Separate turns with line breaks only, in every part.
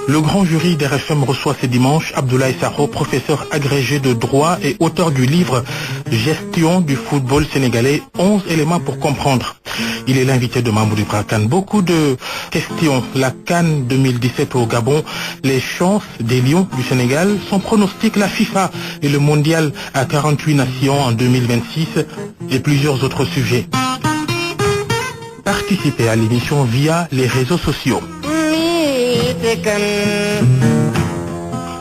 Le grand jury d'RFM reçoit ce dimanche Abdoulaye Sakho, professeur agrégé de droit et auteur du livre Gestion du football sénégalais, 11 éléments pour comprendre. Il est l'invité de Mamoudou Ibra Kane. Beaucoup de questions. La CAN 2017 au Gabon, les chances des Lions du Sénégal, son pronostic, la FIFA et le mondial à 48 nations en 2026 et plusieurs autres sujets. Participez à l'émission via les réseaux sociaux.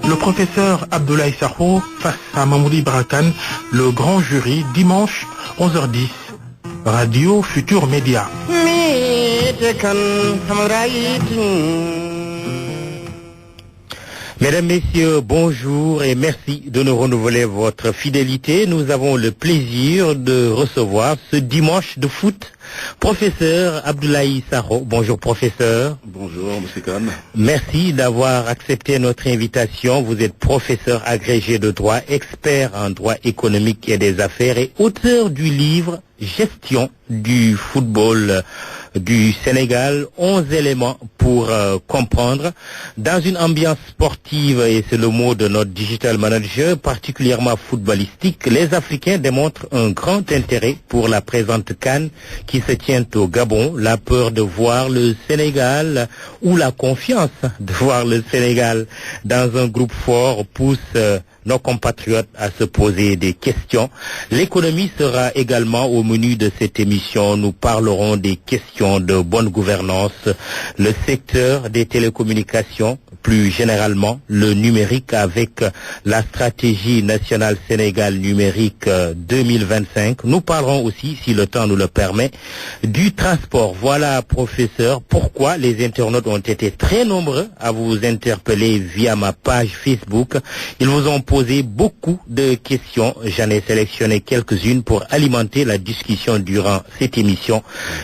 Le professeur Abdoulaye Sakho face à Mamoudou Ibra Kane, le grand jury, dimanche 11h10, Radio Futur Média.
Mesdames, Messieurs, bonjour et merci de nous renouveler votre fidélité. Nous avons le plaisir de recevoir ce dimanche de foot professeur Abdoulaye Sakho. Bonjour professeur.
Bonjour Monsieur Kane.
Merci d'avoir accepté notre invitation. Vous êtes professeur agrégé de droit, expert en droit économique et des affaires et auteur du livre Gestion du football du Sénégal, 11 éléments pour comprendre. Dans une ambiance sportive, et c'est le mot de notre digital manager, particulièrement footballistique, les Africains démontrent un grand intérêt pour la présente CAN qui se tient au Gabon. La peur de voir le Sénégal ou la confiance de voir le Sénégal dans un groupe fort pousse nos compatriotes à se poser des questions. L'économie sera également au menu de cette émission. Nous parlerons des questions de bonne gouvernance, le secteur des télécommunications, plus généralement le numérique avec la stratégie nationale Sénégal numérique 2025. Nous parlerons aussi, si le temps nous le permet, du transport. Voilà, professeur, pourquoi les internautes ont été très nombreux à vous interpeller via ma page Facebook. Ils vous ont posé beaucoup de questions. J'en ai sélectionné quelques-unes pour alimenter la discussion durant cette émission.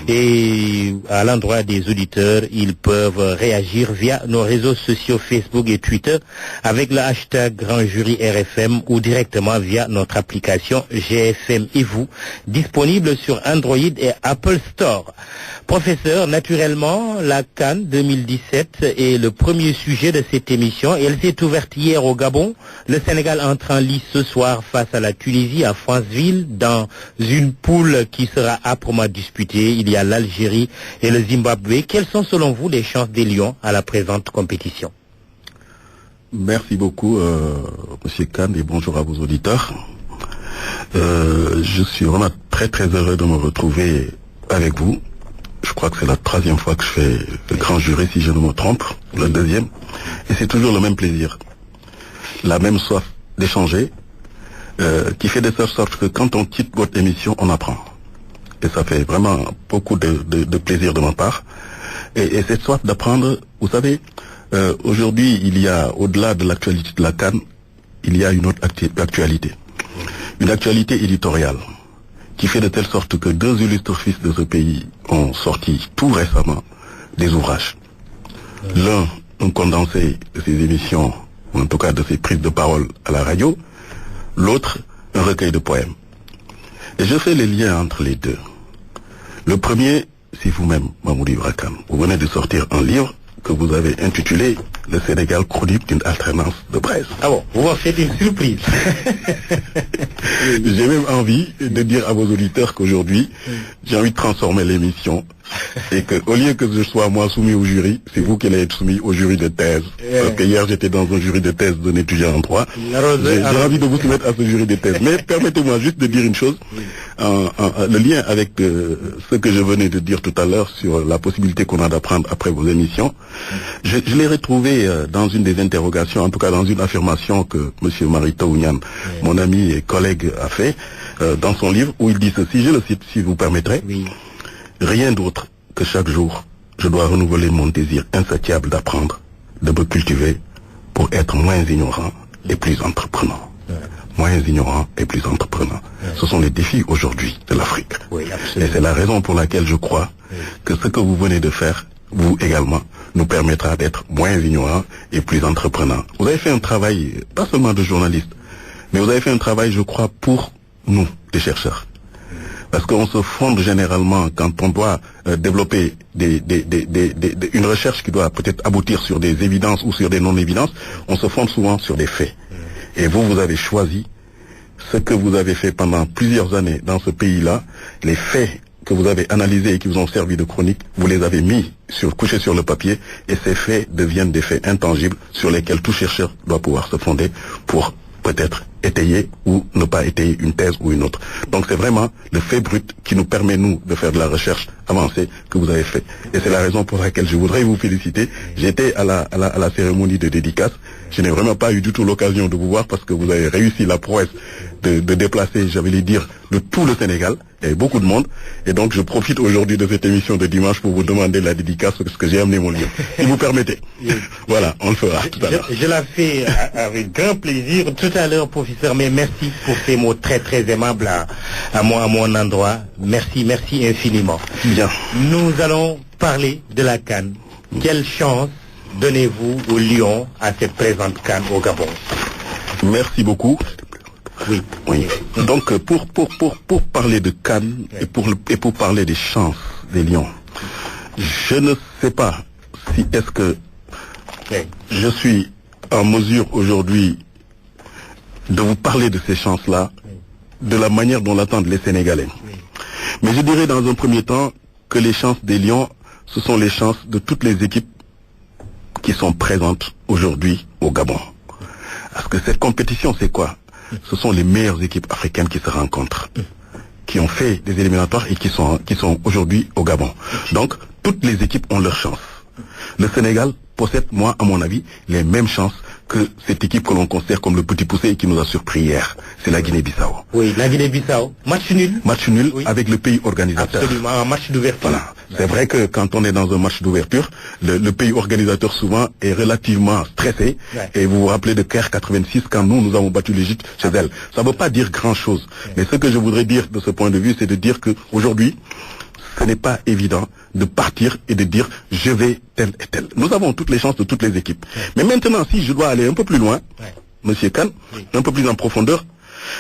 Et à l'endroit des auditeurs, ils peuvent réagir via nos réseaux sociaux Facebook et Twitter avec le hashtag Grand Jury RFM ou directement via notre application GFM et vous, disponible sur Android et Apple Store. Professeur, naturellement, la CAN 2017 est le premier sujet de cette émission. Elle s'est ouverte hier au Gabon. Le Sénégal entre en lice ce soir face à la Tunisie à Franceville dans une poule qui sera âprement disputée. Il y a l'Algérie et le Zimbabwe. Quelles sont selon vous les chances des Lions à la présente compétition?
Merci beaucoup Monsieur Kane et bonjour à vos auditeurs. Je suis vraiment très très heureux de me retrouver avec vous. Je crois que c'est la 3e fois que je fais le grand jury, si je ne me trompe, la 2e. Et c'est toujours le même plaisir, la même soif d'échanger, qui fait de telle sorte que quand on quitte votre émission, on apprend. Et ça fait vraiment beaucoup de plaisir de ma part. Et cette soif d'apprendre, vous savez, aujourd'hui, il y a, au-delà de l'actualité de la CAN, il y a une autre actualité. Une actualité éditoriale qui fait de telle sorte que 2 illustres fils de ce pays ont sorti tout récemment des ouvrages. L'un, un condensé de ses émissions, ou en tout cas de ses prises de parole à la radio, l'autre, un recueil de poèmes. Et je fais les liens entre les deux. Le premier, c'est vous-même, Mamoudou Ibra Kane. Vous venez de sortir un livre que vous avez intitulé « Le Sénégal chronique d'une alternance de presse ».
Ah bon, vous m'en faites une surprise.
J'ai même envie de dire à vos auditeurs qu'aujourd'hui, j'ai envie de transformer l'émission et que, au lieu que je sois moi soumis au jury, c'est vous qui allez être soumis au jury de thèse. Parce que hier j'étais dans un jury de thèse d'un étudiant en droit. J'ai envie de vous soumettre à ce jury de thèse. Mais permettez-moi juste de dire une chose, le lien avec ce que je venais de dire tout à l'heure sur la possibilité qu'on a d'apprendre après vos émissions. Je l'ai retrouvé dans une des interrogations, en tout cas dans une affirmation que Monsieur Marito Ounian, mon ami et collègue, a fait dans son livre où il dit ceci, je le cite si vous permettrez.
Oui.
Rien d'autre que chaque jour, je dois renouveler mon désir insatiable d'apprendre, de me cultiver pour être moins ignorant et plus entreprenant. Moins ignorant et plus entreprenant. Ce sont les défis aujourd'hui de l'Afrique.
Oui,
et c'est la raison pour laquelle je crois que ce que vous venez de faire, vous également, nous permettra d'être moins ignorants et plus entreprenants. Vous avez fait un travail, pas seulement de journaliste, mais vous avez fait un travail, je crois, pour nous, les chercheurs. Parce qu'on se fonde généralement quand on doit développer une recherche qui doit peut-être aboutir sur des évidences ou sur des non-évidences, on se fonde souvent sur des faits. Et vous avez choisi ce que vous avez fait pendant plusieurs années dans ce pays-là, les faits que vous avez analysés et qui vous ont servi de chronique, vous les avez couchés sur le papier, et ces faits deviennent des faits intangibles sur lesquels tout chercheur doit pouvoir se fonder pour peut-être étayer ou ne pas étayer une thèse ou une autre. Donc c'est vraiment le fait brut qui nous permet, nous, de faire de la recherche avancée que vous avez fait. Et c'est la raison pour laquelle je voudrais vous féliciter. J'étais à la cérémonie de dédicace. Je n'ai vraiment pas eu du tout l'occasion de vous voir parce que vous avez réussi la prouesse de déplacer, j'allais dire, de tout le Sénégal. Il y avait beaucoup de monde. Et donc je profite aujourd'hui de cette émission de dimanche pour vous demander la dédicace parce que j'ai amené mon livre. Si vous permettez. Voilà, on le fera tout à l'heure.
Je la fais avec grand plaisir tout à l'heure, professeur, mais merci pour ces mots très très aimables à mon endroit. Merci infiniment.
Bien.
Nous allons parler de la CAN. Quelle chance donnez-vous au Lion à cette présente CAN au Gabon?
Merci beaucoup. Oui. Donc pour parler de CAN et pour parler des chances des Lions, je ne sais pas si est-ce que je suis en mesure aujourd'hui de vous parler de ces chances-là, de la manière dont l'attendent les Sénégalais. Mais je dirais dans un premier temps que les chances des Lions, ce sont les chances de toutes les équipes qui sont présentes aujourd'hui au Gabon. Parce que cette compétition, c'est quoi? Ce sont les meilleures équipes africaines qui se rencontrent, qui ont fait des éliminatoires et qui sont aujourd'hui au Gabon. Donc, toutes les équipes ont leur chance. Le Sénégal possède, moi, à mon avis, les mêmes chances que cette équipe que l'on considère comme le petit poussé et qui nous a surpris hier. C'est la Guinée-Bissau.
Oui, la Guinée-Bissau. Match nul.
Match nul, oui. Avec le pays organisateur.
Absolument, un match d'ouverture.
Voilà. C'est vrai que quand on est dans un match d'ouverture, le pays organisateur souvent est relativement stressé. Ouais. Et vous vous rappelez de Caire 86 quand nous avons battu l'Égypte chez elle. Ça ne veut pas dire grand-chose. Mais ce que je voudrais dire de ce point de vue, c'est de dire qu'aujourd'hui, ce n'est pas évident de partir et de dire je vais tel et tel. Nous avons toutes les chances de toutes les équipes. Mais maintenant, si je dois aller un peu plus loin, Monsieur Khan, un peu plus en profondeur,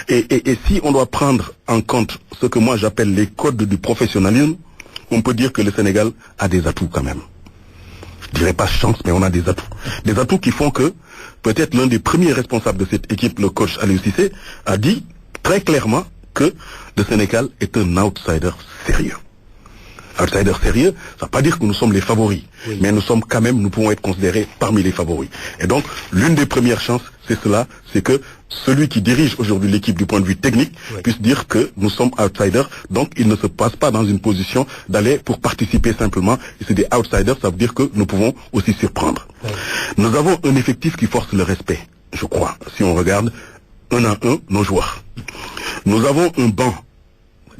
et si on doit prendre en compte ce que moi j'appelle les codes du professionnalisme, on peut dire que le Sénégal a des atouts quand même. Je dirais pas chance, mais on a des atouts. Des atouts qui font que peut-être l'un des premiers responsables de cette équipe, le coach Aliou Cissé, a dit très clairement que le Sénégal est un outsider sérieux. Outsider sérieux, ça ne veut pas dire que nous sommes les favoris, mais nous pouvons être considérés parmi les favoris. Et donc, l'une des premières chances, c'est cela, c'est que celui qui dirige aujourd'hui l'équipe du point de vue technique puisse dire que nous sommes outsiders, donc il ne se passe pas dans une position d'aller pour participer simplement. Et c'est des outsiders, ça veut dire que nous pouvons aussi surprendre. Nous avons un effectif qui force le respect, je crois, si on regarde un à un nos joueurs. Nous avons un banc,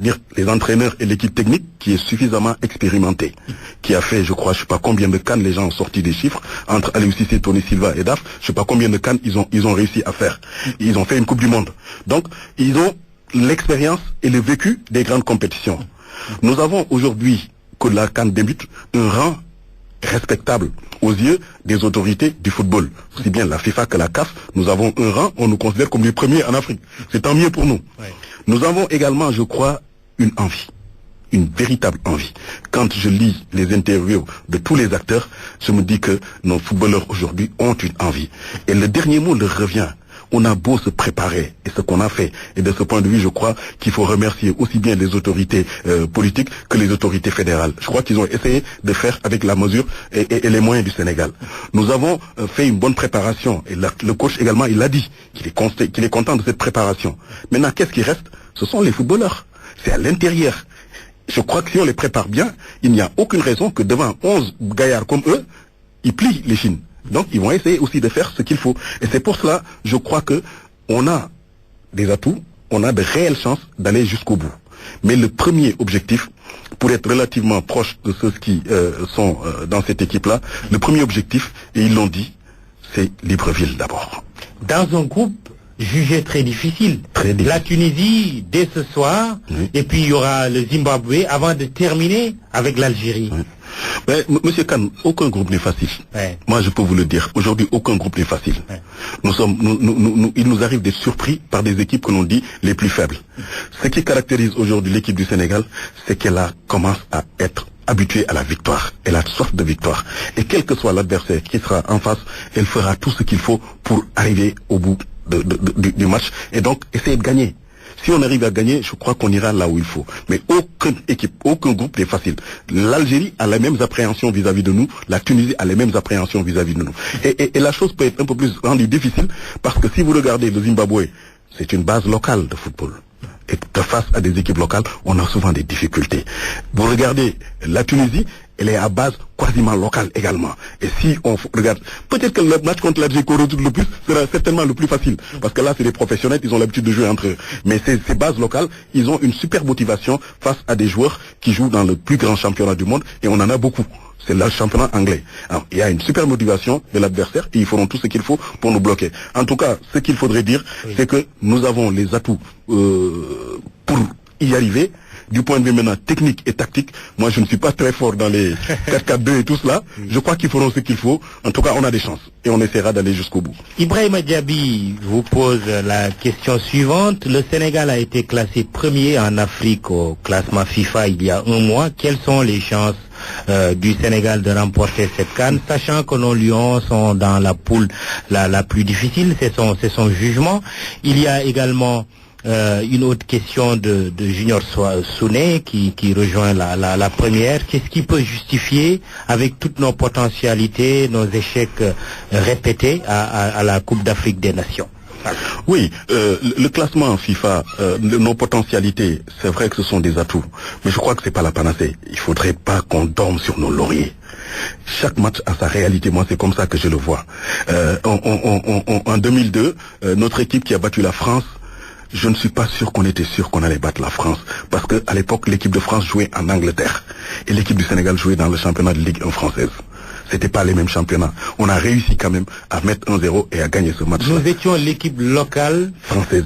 dire les entraîneurs et l'équipe technique qui est suffisamment expérimentée, qui a fait, je crois, je sais pas combien de CAN, les gens ont sorti des chiffres, entre Aliou Cissé, Tony Silva et Daf, je sais pas combien de CAN ils ont réussi à faire. Ils ont fait une Coupe du Monde. Donc, ils ont l'expérience et le vécu des grandes compétitions. Nous avons aujourd'hui, que la CAN débute, un rang respectable aux yeux des autorités du football. Aussi bien la FIFA que la CAF, nous avons un rang, on nous considère comme les premiers en Afrique. C'est tant mieux pour nous. Nous avons également, je crois, une envie, une véritable envie. Quand je lis les interviews de tous les acteurs, je me dis que nos footballeurs aujourd'hui ont une envie. Et le dernier mot leur revient. On a beau se préparer, et ce qu'on a fait. Et de ce point de vue, je crois qu'il faut remercier aussi bien les autorités politiques que les autorités fédérales. Je crois qu'ils ont essayé de faire avec la mesure et les moyens du Sénégal. Nous avons fait une bonne préparation. Et le coach également, il a dit qu'il est content de cette préparation. Maintenant, qu'est-ce qui reste? Ce sont les footballeurs. C'est à l'intérieur. Je crois que si on les prépare bien, il n'y a aucune raison que devant 11 gaillards comme eux, ils plient les chines. Donc, ils vont essayer aussi de faire ce qu'il faut. Et c'est pour cela, je crois que on a des atouts, on a de réelles chances d'aller jusqu'au bout. Mais le premier objectif, pour être relativement proche de ceux qui sont dans cette équipe-là, le premier objectif, et ils l'ont dit, c'est Libreville d'abord.
Dans un groupe jugé très difficile. La Tunisie, dès ce soir, et puis il y aura le Zimbabwe, avant de terminer avec l'Algérie.
Monsieur Khan, aucun groupe n'est facile.
Ouais.
Moi, je peux vous le dire. Aujourd'hui, aucun groupe n'est facile.
Ouais.
Il nous arrive d'être surpris par des équipes que l'on dit les plus faibles. Ce qui caractérise aujourd'hui l'équipe du Sénégal, c'est qu'elle commence à être habituée à la victoire. Elle a soif de victoire. Et quel que soit l'adversaire qui sera en face, elle fera tout ce qu'il faut pour arriver au bout du match. Et donc, essayer de gagner. Si on arrive à gagner, je crois qu'on ira là où il faut. Mais aucune équipe, aucun groupe n'est facile. L'Algérie a les mêmes appréhensions vis-à-vis de nous. La Tunisie a les mêmes appréhensions vis-à-vis de nous. Et la chose peut être un peu plus rendue difficile parce que si vous regardez le Zimbabwe, c'est une base locale de football. Et face à des équipes locales, on a souvent des difficultés. Vous regardez la Tunisie, elle est à base quasiment locale également. Et si on regarde, peut-être que le match contre l'Algérie qu'on retrouve le plus sera certainement le plus facile. Parce que là, c'est des professionnels, ils ont l'habitude de jouer entre eux. Mais ces bases locales, ils ont une super motivation face à des joueurs qui jouent dans le plus grand championnat du monde. Et on en a beaucoup. C'est le championnat anglais. Alors, il y a une super motivation de l'adversaire et ils feront tout ce qu'il faut pour nous bloquer. En tout cas, ce qu'il faudrait dire, c'est que nous avons les atouts pour y arriver. Du point de vue maintenant technique et tactique, moi je ne suis pas très fort dans les 4-4-2 et tout cela. Je crois qu'ils feront ce qu'il faut. En tout cas, on a des chances et on essaiera d'aller jusqu'au bout.
Ibrahima Diaby vous pose la question suivante. Le Sénégal a été classé premier en Afrique au classement FIFA il y a un mois. Quelles sont les chances du Sénégal de remporter cette CAN, sachant que nos Lions sont dans la poule la plus difficile, c'est son jugement. Il y a également une autre question de Junior Souné qui rejoint la première. Qu'est-ce qui peut justifier, avec toutes nos potentialités, nos échecs répétés à la Coupe d'Afrique des Nations?
Oui, le classement FIFA, nos potentialités, c'est vrai que ce sont des atouts, mais je crois que c'est pas la panacée. Il faudrait pas qu'on dorme sur nos lauriers. Chaque match a sa réalité, moi c'est comme ça que je le vois. En 2002, notre équipe qui a battu la France, je ne suis pas sûr qu'on était sûr qu'on allait battre la France, parce que à l'époque l'équipe de France jouait en Angleterre et l'équipe du Sénégal jouait dans le championnat de Ligue 1 française. C'était pas les mêmes championnats. On a réussi quand même à mettre 1-0 et à gagner ce match.
Nous étions l'équipe locale
française.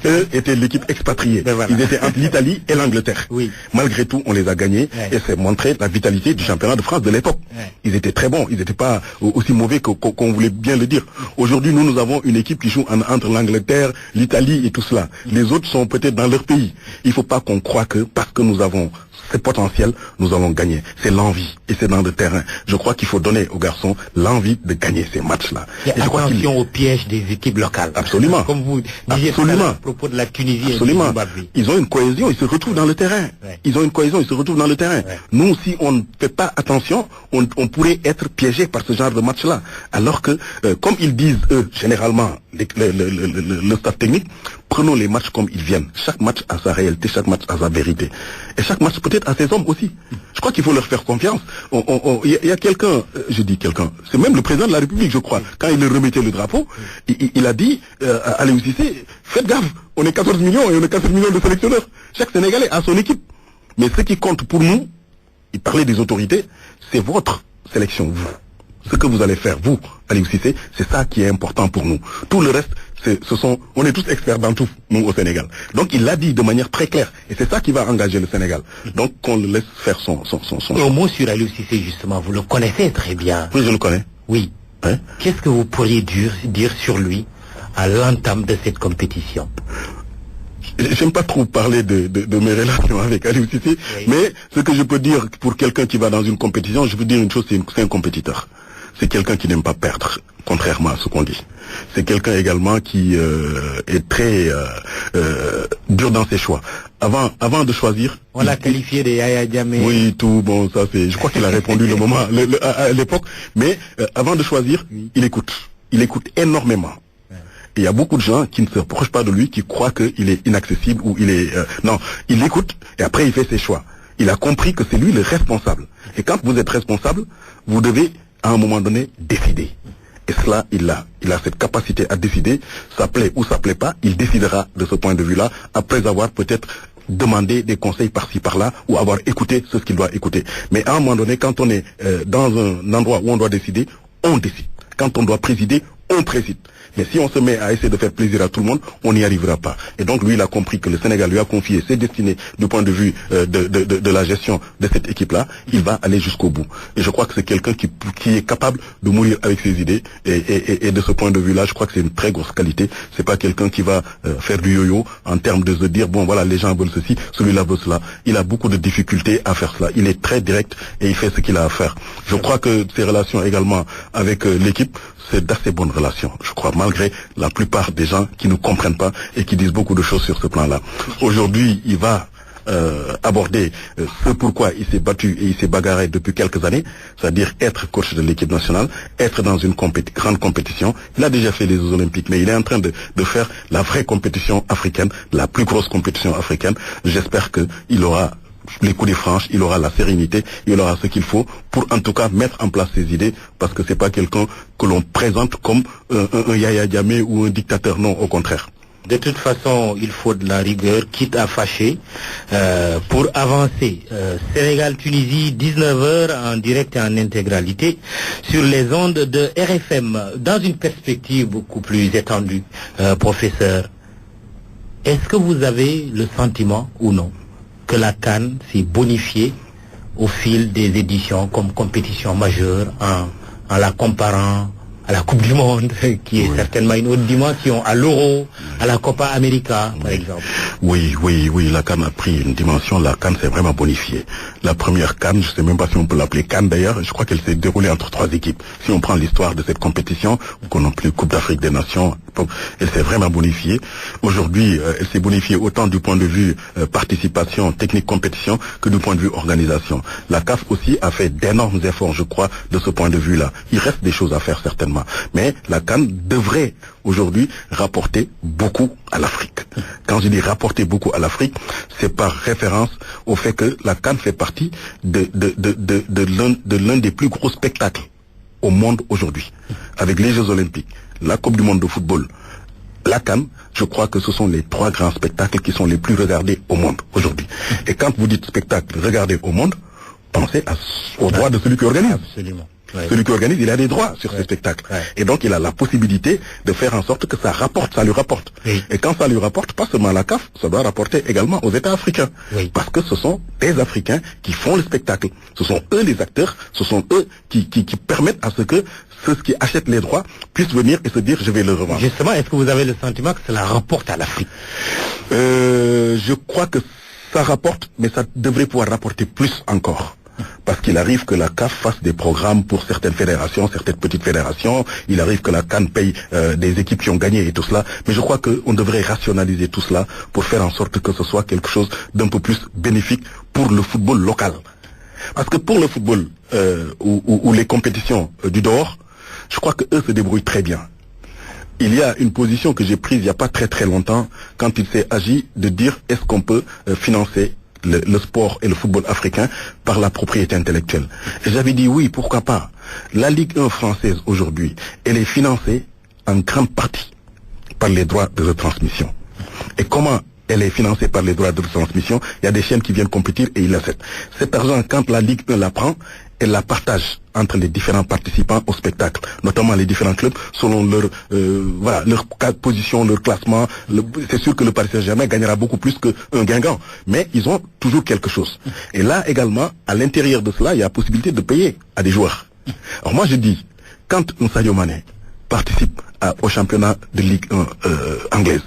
Eux étaient l'équipe expatriée. Voilà. Ils étaient entre l'Italie et l'Angleterre.
Oui.
Malgré tout, on les a gagnés et c'est montré la vitalité du championnat de France de l'époque. Ils étaient très bons. Ils n'étaient pas aussi mauvais qu'on voulait bien le dire. Aujourd'hui, nous avons une équipe qui joue entre l'Angleterre, l'Italie et tout cela. Les autres sont peut-être dans leur pays. Il ne faut pas qu'on croie que parce que nous avons ce potentiel, nous allons gagner. C'est l'envie et c'est dans le terrain. Je crois qu'il faut donner aux garçons l'envie de gagner ces matchs-là.
Et attention au piège des équipes locales.
Absolument.
Comme vous disiez à propos de la Tunisie.
Absolument.
Et du Zimbabwe.
Ils ont une cohésion, ils se retrouvent dans le terrain. Ils ont une cohésion, ils se retrouvent dans le terrain. Nous, si on ne fait pas attention, on pourrait être piégé par ce genre de match-là. Alors que, comme ils disent, eux, généralement, le staff technique, prenons les matchs comme ils viennent. Chaque match a sa réalité, chaque match a sa vérité. Et chaque match peut-être a ses hommes aussi. Je crois qu'il faut leur faire confiance. Il y a quelqu'un, je dis quelqu'un, c'est même le président de la République, je crois, quand il leur remettait le drapeau, il a dit à Aliou Cissé, faites gaffe, on est 14 millions et on est 14 millions de sélectionneurs. Chaque Sénégalais a son équipe. Mais ce qui compte pour nous, il parlait des autorités, c'est votre sélection, vous. Ce que vous allez faire, vous, Aliou Cissé, c'est ça qui est important pour nous. Tout le reste, on est tous experts dans tout, nous, au Sénégal. Donc, il l'a dit de manière très claire. Et c'est ça qui va engager le Sénégal. Donc, qu'on le laisse faire son
choix. Au mot sur Aliou Cissé, justement, vous le connaissez très bien.
Oui, je le connais.
Oui.
Hein?
Qu'est-ce que vous pourriez dire sur lui à l'entame de cette compétition?
J'aime pas trop parler de mes relations avec Aliou Cissé, mais ce que je peux dire pour quelqu'un qui va dans une compétition, je peux dire une chose, c'est un compétiteur. C'est quelqu'un qui n'aime pas perdre, contrairement à ce qu'on dit. C'est quelqu'un également qui est très dur dans ses choix. Avant de choisir...
On l'a qualifié de Yaya Jammeh.
Oui, tout, bon, ça c'est... Je crois qu'il a répondu à l'époque. Mais avant de choisir, il écoute. Il écoute énormément. Et il y a beaucoup de gens qui ne se reprochent pas de lui, qui croient qu'il est inaccessible ou il est... non, il écoute et après il fait ses choix. Il a compris que c'est lui le responsable. Et quand vous êtes responsable, vous devez, à un moment donné, décider. Et cela, il a cette capacité à décider, ça plaît ou ça plaît pas, il décidera de ce point de vue-là, après avoir peut-être demandé des conseils par-ci, par-là, ou avoir écouté ce qu'il doit écouter. Mais à un moment donné, quand on est dans un endroit où on doit décider, on décide. Quand on doit présider, on précise. Mais si on se met à essayer de faire plaisir à tout le monde, on n'y arrivera pas. Et donc lui, il a compris que le Sénégal lui a confié ses destinées du point de vue de la gestion de cette équipe-là. Il va aller jusqu'au bout. Et je crois que c'est quelqu'un qui est capable de mourir avec ses idées. Et de ce point de vue-là, je crois que c'est une très grosse qualité. C'est pas quelqu'un qui va faire du yo-yo en termes de se dire, bon voilà, les gens veulent ceci, celui-là veut cela. Il a beaucoup de difficultés à faire cela. Il est très direct et il fait ce qu'il a à faire. Je crois que ses relations également avec l'équipe, c'est d'assez bonnes relations, je crois, malgré la plupart des gens qui ne comprennent pas et qui disent beaucoup de choses sur ce plan-là. Aujourd'hui, il va aborder ce pourquoi il s'est battu et il s'est bagarré depuis quelques années, c'est-à-dire être coach de l'équipe nationale, être dans une grande compétition. Il a déjà fait les Jeux Olympiques, mais il est en train de faire la vraie compétition africaine, la plus grosse compétition africaine. J'espère qu'il aura les coups des franches, il aura la sérénité, il aura ce qu'il faut pour en tout cas mettre en place ses idées, parce que c'est pas quelqu'un que l'on présente comme un Yaya Jammeh ou un dictateur, non, au contraire.
De toute façon, il faut de la rigueur, quitte à fâcher, pour avancer. Sénégal-Tunisie, 19h, en direct et en intégralité, sur les ondes de RFM, dans une perspective beaucoup plus étendue. Professeur, est-ce que vous avez le sentiment, ou non, que la CAN s'est bonifiée au fil des éditions comme compétition majeure en la comparant à la Coupe du Monde, qui est certainement une autre dimension, à l'Euro, à la Copa América, par exemple?
Oui, la CAN a pris une dimension, la CAN s'est vraiment bonifiée. La première CAN, je ne sais même pas si on peut l'appeler CAN d'ailleurs, je crois qu'elle s'est déroulée entre 3 équipes. Si on prend l'histoire de cette compétition, qu'on appelle Coupe d'Afrique des Nations, elle s'est vraiment bonifiée. Aujourd'hui, elle s'est bonifiée autant du point de vue participation, technique, compétition, que du point de vue organisation. La CAF aussi a fait d'énormes efforts, je crois, de ce point de vue-là. Il reste des choses à faire certainement. Mais la CAN devrait aujourd'hui rapporter beaucoup à l'Afrique. Quand je dis rapporter beaucoup à l'Afrique, c'est par référence au fait que la CAN fait partie de l'un des plus gros spectacles au monde aujourd'hui. Avec les Jeux Olympiques, la Coupe du Monde de football, la CAN, je crois que ce sont les 3 grands spectacles qui sont les plus regardés au monde aujourd'hui. Et quand vous dites spectacle regardé au monde, pensez aux droits de celui qui organise.
Absolument. Ouais.
Celui qui organise, il a des droits sur ce spectacle. Ouais. Et donc, il a la possibilité de faire en sorte que ça lui rapporte. Oui. Et quand ça lui rapporte, pas seulement à la CAF, ça doit rapporter également aux États africains. Oui. Parce que ce sont des Africains qui font le spectacle. Ce sont eux les acteurs, ce sont eux qui permettent à ce que ceux qui achètent les droits puissent venir et se dire, je vais le revendre.
Justement, est-ce que vous avez le sentiment que cela rapporte à l'Afrique?
Je crois que ça rapporte, mais ça devrait pouvoir rapporter plus encore. Parce qu'il arrive que la CAF fasse des programmes pour certaines fédérations, certaines petites fédérations. Il arrive que la CAN paye des équipes qui ont gagné et tout cela. Mais je crois qu'on devrait rationaliser tout cela pour faire en sorte que ce soit quelque chose d'un peu plus bénéfique pour le football local. Parce que pour le football ou les compétitions du dehors, je crois que eux se débrouillent très bien. Il y a une position que j'ai prise il n'y a pas très très longtemps quand il s'est agi de dire est-ce qu'on peut financer le sport et le football africain par la propriété intellectuelle. Et j'avais dit oui, pourquoi pas. La Ligue 1 française aujourd'hui, elle est financée en grande partie par les droits de retransmission. Et comment elle est financée par les droits de retransmission? Il y a des chaînes qui viennent compétir et ils l'acceptent. Cet argent, quand la Ligue 1 la prend, elle la partage entre les différents participants au spectacle, notamment les différents clubs, selon leur position, leur classement. C'est sûr que le Paris Saint-Germain gagnera beaucoup plus qu'un Guingamp, mais ils ont toujours quelque chose. Et là également, à l'intérieur de cela, il y a possibilité de payer à des joueurs. Alors moi je dis, quand un Sadio Mané participe au championnat de Ligue 1 anglaise,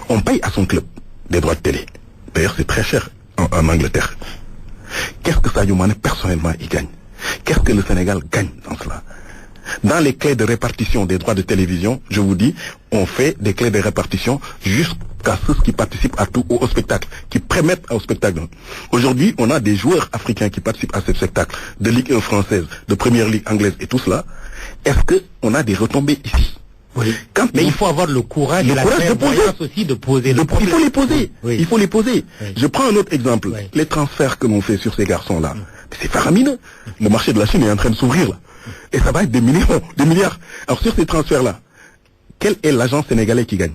on paye à son club des droits de télé. D'ailleurs c'est très cher en Angleterre. Qu'est-ce que Sadio Mané personnellement il gagne? Qu'est-ce que le Sénégal gagne dans cela? Dans les clés de répartition des droits de télévision, je vous dis, on fait des clés de répartition jusqu'à ceux qui participent au spectacle, qui permettent au spectacle. Aujourd'hui, on a des joueurs africains qui participent à ce spectacle, de Ligue 1 française, de Première Ligue anglaise et tout cela. Est-ce qu'on a des retombées ici?
Oui. Mais il faut avoir le courage et la clairvoyance aussi de poser le problème.
Il faut les poser. Oui. Il faut les poser. Oui. Je prends un autre exemple. Oui. Les transferts que l'on fait sur ces garçons-là. C'est faramineux. Le marché de la Chine est en train de s'ouvrir là. Et ça va être des millions, des milliards. Alors sur ces transferts-là, quel est l'agent sénégalais qui gagne?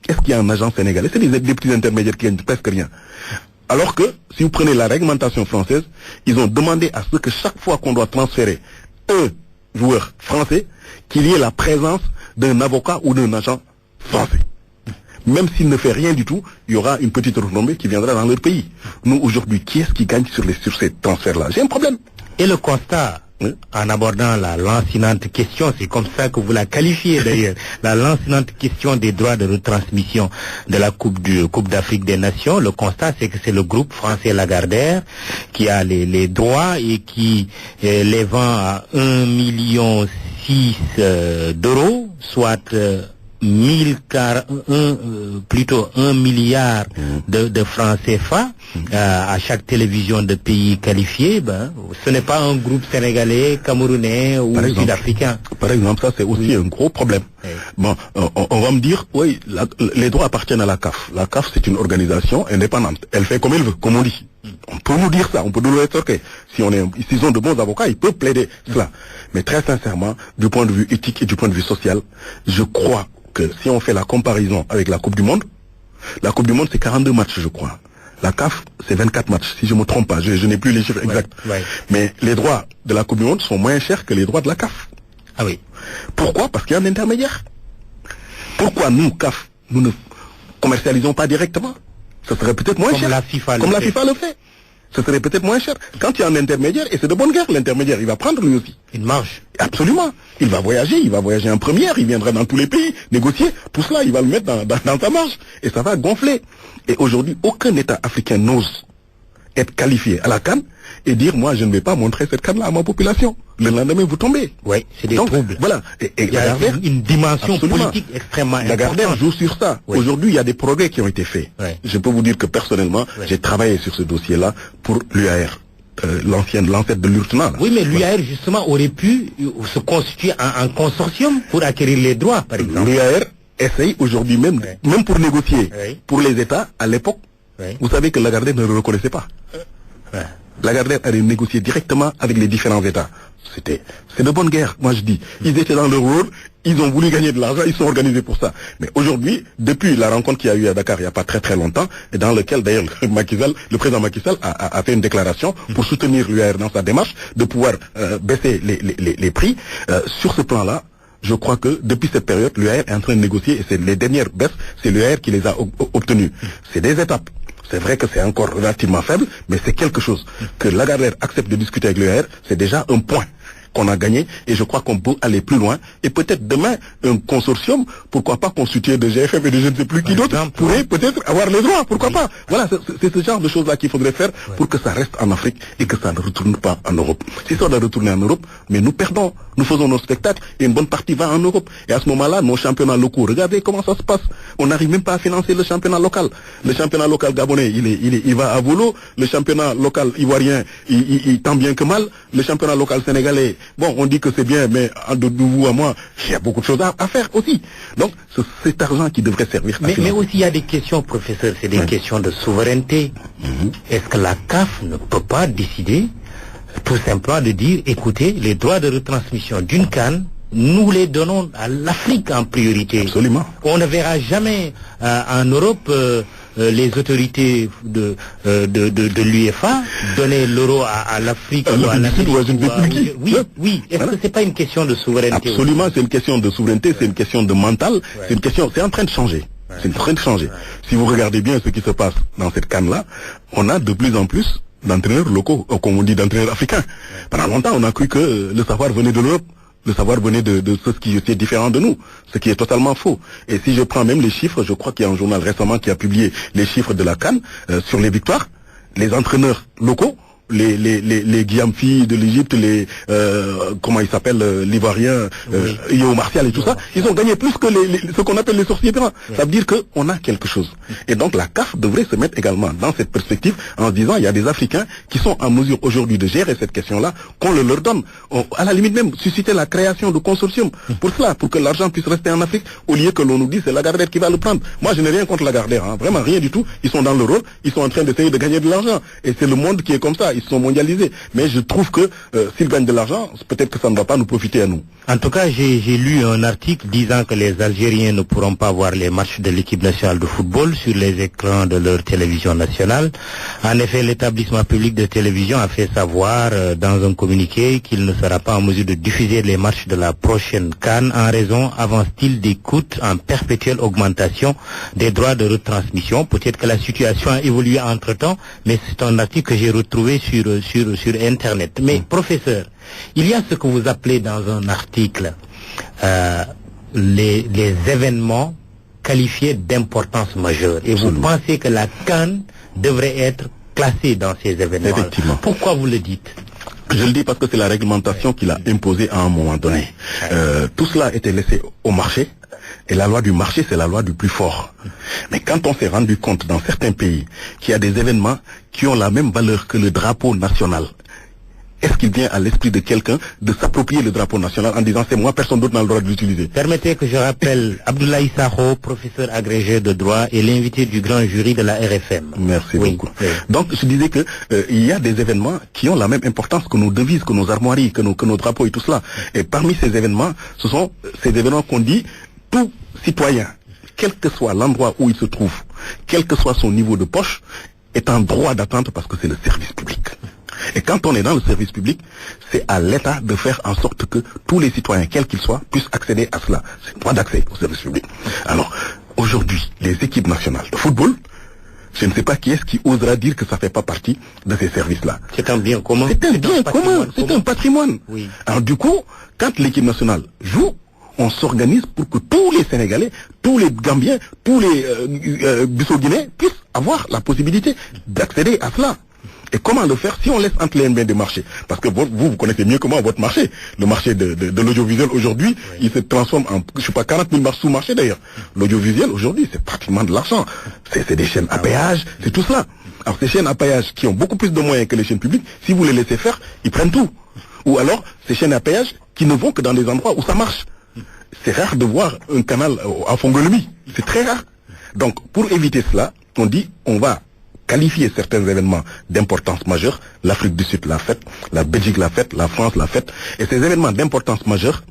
Est-ce qu'il y a un agent sénégalais? C'est des petits intermédiaires qui gagnent presque rien. Alors que, si vous prenez la réglementation française, ils ont demandé à ce que chaque fois qu'on doit transférer joueur français, qu'il y ait la présence d'un avocat ou d'un agent français. Même s'il ne fait rien du tout, il y aura une petite retombée qui viendra dans leur pays. Nous, aujourd'hui, qui est-ce qui gagne sur ces transferts-là? J'ai un problème.
Et le constat, en abordant la lancinante question, c'est comme ça que vous la qualifiez d'ailleurs, la lancinante question des droits de retransmission de la Coupe d'Afrique des Nations, le constat c'est que c'est le groupe français Lagardère qui a les droits et qui les vend à 1,6 million d'euros, soit 1 milliard de francs CFA à chaque télévision de pays qualifiés. Ce n'est pas un groupe sénégalais, camerounais ou sud-africain.
Par exemple, ça c'est aussi un gros problème. Oui. Bon, on va me dire, oui, les droits appartiennent à la CAF. La CAF, c'est une organisation indépendante. Elle fait comme elle veut, comme on dit. On peut nous dire ça, on peut nous le dire. S'ils ont de bons avocats, ils peuvent plaider cela. Mais très sincèrement, du point de vue éthique et du point de vue social, je crois que si on fait la comparaison avec la Coupe du Monde c'est 42 matchs je crois. La CAF c'est 24 matchs si je ne me trompe pas, je n'ai plus les chiffres exacts. Mais les droits de la Coupe du Monde sont moins chers que les droits de la CAF.
Ah oui.
Pourquoi? Parce qu'il y a un intermédiaire. Pourquoi nous, CAF, nous ne commercialisons pas directement? Ça serait peut-être moins cher. Comme la FIFA le fait. Ce serait peut-être moins cher. Quand il y a un intermédiaire, et c'est de bonne guerre, l'intermédiaire, il va prendre lui aussi.
Une marge.
Absolument. Il va voyager en première, il viendra dans tous les pays, négocier. Tout cela, il va le mettre dans sa marge. Et ça va gonfler. Et aujourd'hui, aucun État africain n'ose être qualifié à la CAN et dire, moi, je ne vais pas montrer cette CAN-là à ma population. Le lendemain, vous tombez.
Oui, c'est des troubles.
Voilà. Et
il y a une dimension politique extrêmement importante.
Lagardère joue sur ça. Oui. Aujourd'hui, il y a des progrès qui ont été faits. Oui. Je peux vous dire que personnellement, j'ai travaillé sur ce dossier-là pour l'UAR. L'ancêtre de l'URTNA.
Oui, mais l'UAR, justement, aurait pu se constituer un consortium pour acquérir les droits, par exemple.
L'UAR essaye aujourd'hui même pour négocier pour les États, à l'époque, vous savez que Lagardère ne le reconnaissait pas. Lagardère allait négocier directement avec les différents États. C'est de bonne guerre, moi je dis. Ils étaient dans leur rôle, ils ont voulu gagner de l'argent, ils sont organisés pour ça. Mais aujourd'hui, depuis la rencontre qu'il y a eu à Dakar il n'y a pas très très longtemps, et dans lequel d'ailleurs le président Macky Sall a fait une déclaration pour soutenir l'UAR dans sa démarche de pouvoir baisser les prix, sur ce plan-là, je crois que depuis cette période, l'UAR est en train de négocier et c'est les dernières baisses, c'est l'UAR qui les a obtenues. C'est des étapes. C'est vrai que c'est encore relativement faible, mais c'est quelque chose. Que Lagardère accepte de discuter avec l'UAR, c'est déjà un point qu'on a gagné et je crois qu'on peut aller plus loin et peut-être demain un consortium, pourquoi pas constitué de GFM et de je ne sais plus qui d'autre pourrait peut-être avoir les droits, pourquoi pas. Voilà, c'est ce genre de choses-là qu'il faudrait faire pour que ça reste en Afrique et que ça ne retourne pas en Europe. Si ça doit retourner en Europe, mais nous perdons, nous faisons nos spectacles et une bonne partie va en Europe. Et à ce moment-là, nos championnats locaux, regardez comment ça se passe. On n'arrive même pas à financer le championnat local. Le championnat local gabonais, il va à volo. Le championnat local ivoirien, il tant bien que mal. Le championnat local sénégalais, bon, on dit que c'est bien, mais de vous à moi, il y a beaucoup de choses à faire aussi. Donc, c'est cet argent qui devrait servir à
mais aussi, il y a des questions, professeur, c'est des questions de souveraineté. Est-ce que la CAF ne peut pas décider, tout simplement, de dire, écoutez, les droits de retransmission d'une CAN, nous les donnons à l'Afrique en priorité.
Absolument.
On ne verra jamais en Europe les autorités de l'UEFA donner l'euro à l'Afrique ou à l'Amérique. Oui. Est-ce que c'est pas une question de souveraineté?
Absolument, c'est une question de souveraineté, c'est une question de mental, c'est en train de changer. C'est en train de changer. Si vous regardez bien ce qui se passe dans cette canne-là, on a de plus en plus d'entraîneurs locaux, comme on dit d'entraîneurs africains. Pendant longtemps, on a cru que le savoir venait de l'Europe. Le savoir venait de ce qui était différent de nous, ce qui est totalement faux. Et si je prends même les chiffres, je crois qu'il y a un journal récemment qui a publié les chiffres de la CAN sur les victoires, les entraîneurs locaux, les Guillaume-Fi de l'Égypte, comment il s'appelle, l'Ivoirien, Yo Martial et tout ça, ils ont gagné plus que ce qu'on appelle les sorciers blancs. Ça veut dire qu'on a quelque chose. Et donc la CAF devrait se mettre également dans cette perspective en se disant, il y a des Africains qui sont en mesure aujourd'hui de gérer cette question-là, qu'on le leur donne. À la limite même, susciter la création de consortiums pour cela, pour que l'argent puisse rester en Afrique, au lieu que l'on nous dise c'est Lagardère qui va le prendre. Moi, je n'ai rien contre Lagardère, vraiment rien du tout. Ils sont dans le rôle, ils sont en train d'essayer de gagner de l'argent. Et c'est le monde qui est comme ça. ils sont mondialisés. Mais je trouve que s'ils gagnent de l'argent, peut-être que ça ne va pas nous profiter à nous.
En tout cas, j'ai lu un article disant que les Algériens ne pourront pas voir les matchs de l'équipe nationale de football sur les écrans de leur télévision nationale. En effet, l'établissement public de télévision a fait savoir dans un communiqué qu'il ne sera pas en mesure de diffuser les matchs de la prochaine CAN en raison, avance-t-il, des coûts en perpétuelle augmentation des droits de retransmission. Peut-être que la situation a évolué entre-temps, mais c'est un article que j'ai retrouvé sur Internet. Mais professeur, il y a ce que vous appelez dans un article les événements qualifiés d'importance majeure. Et
Absolument.
vous pensez que la CAN devrait être classée dans ces événements.
Effectivement.
Pourquoi vous le dites?
Je le dis parce que c'est la réglementation qui l'a imposée à un moment donné. Tout cela était laissé au marché. Et la loi du marché, c'est la loi du plus fort. Mais quand on s'est rendu compte dans certains pays qu'il y a des événements qui ont la même valeur que le drapeau national, est-ce qu'il vient à l'esprit de quelqu'un de s'approprier le drapeau national en disant c'est moi, personne d'autre n'a le droit de l'utiliser?
Permettez que je rappelle Abdoulaye Sakho, professeur agrégé de droit et l'invité du grand jury de la RFM.
Merci beaucoup.
Oui.
Donc je disais que il y a des événements qui ont la même importance que nos devises, que nos armoiries, que nos drapeaux et tout cela. Et parmi ces événements, ce sont ces événements qu'on dit tout citoyen, quel que soit l'endroit où il se trouve, quel que soit son niveau de poche, est en droit d'attente parce que c'est le service public. Et quand on est dans le service public, c'est à l'État de faire en sorte que tous les citoyens, quels qu'ils soient, puissent accéder à cela. C'est le droit d'accès au service public. Alors, aujourd'hui, les équipes nationales de football, je ne sais pas qui est-ce qui osera dire que ça ne fait pas partie de ces services-là.
C'est un bien commun.
C'est un bien commun, c'est un patrimoine.
Oui.
Alors du coup, quand l'équipe nationale joue, on s'organise pour que tous les Sénégalais, tous les Gambiens, tous les Bissau-Guinéens puissent avoir la possibilité d'accéder à cela. Et comment le faire si on laisse entre les mains des marchés? Parce que vous connaissez mieux que moi votre marché. Le marché de l'audiovisuel aujourd'hui, il se transforme en, je sais pas, 40 000 sous-marchés d'ailleurs. L'audiovisuel aujourd'hui, c'est pratiquement de l'argent. C'est des chaînes à péage, c'est tout cela. Alors ces chaînes à péage qui ont beaucoup plus de moyens que les chaînes publiques, si vous les laissez faire, ils prennent tout. Ou alors, ces chaînes à péage qui ne vont que dans les endroits où ça marche. C'est rare de voir un canal à Fongolemie. C'est très rare. Donc, pour éviter cela, on dit, on va qualifier certains événements d'importance majeure. L'Afrique du Sud l'a fait, la Belgique l'a fait, la France l'a fait. Et ces événements d'importance majeure,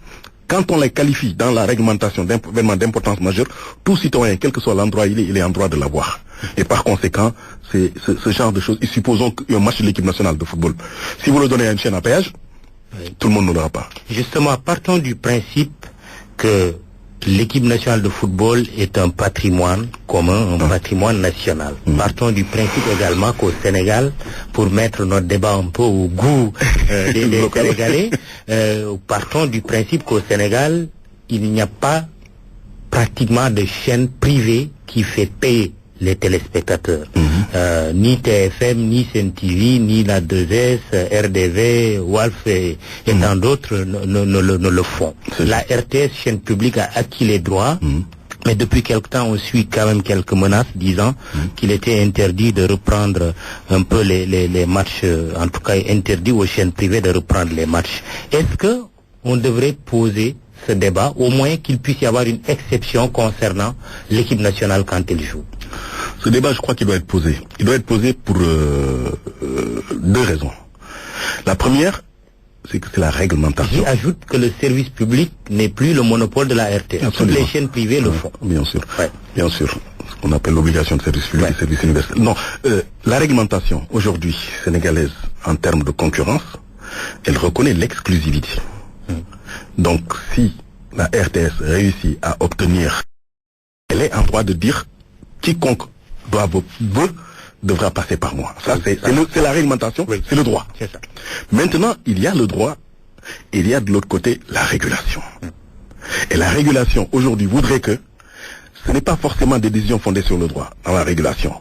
quand on les qualifie dans la réglementation d'événements d'importance majeure, tout citoyen, quel que soit l'endroit il est en droit de l'avoir. Et par conséquent, c'est ce genre de choses. Et supposons qu'il y a un match de l'équipe nationale de football. Si vous le donnez à une chaîne à péage, tout le monde ne l'aura pas.
Justement, partons du principe que l'équipe nationale de football est un patrimoine commun, un patrimoine national. Partons du principe également qu'au Sénégal, pour mettre notre débat un peu au goût des Sénégalais, partons du principe qu'au Sénégal, il n'y a pas pratiquement de chaîne privée qui fait payer les téléspectateurs. Ni TFM, ni CNTV, ni la 2S, RDV, Walf et tant d'autres ne le font. La RTS, chaîne publique, a acquis les droits, mais depuis quelque temps, on suit quand même quelques menaces disant qu'il était interdit de reprendre un peu les matchs, en tout cas interdit aux chaînes privées de reprendre les matchs. Est-ce que on devrait poser ce débat, au moins qu'il puisse y avoir une exception concernant l'équipe nationale quand elle joue?
Ce débat, je crois qu'il doit être posé. Il doit être posé pour deux raisons. La première, c'est que c'est la réglementation.
J'y ajoute que le service public n'est plus le monopole de la RTS. Toutes les chaînes privées le font.
Bien sûr.
Ouais.
Bien sûr. Ce qu'on appelle l'obligation de service public et service universel. Non, la réglementation aujourd'hui sénégalaise en termes de concurrence, elle reconnaît l'exclusivité. Donc si la RTS réussit à obtenir, elle est en droit de dire quiconque devra passer par moi. Ça, c'est la réglementation, c'est le droit.
C'est ça.
Maintenant, il y a le droit, et il y a de l'autre côté la régulation. Et la régulation, aujourd'hui, voudrait que ce n'est pas forcément des décisions fondées sur le droit dans la régulation.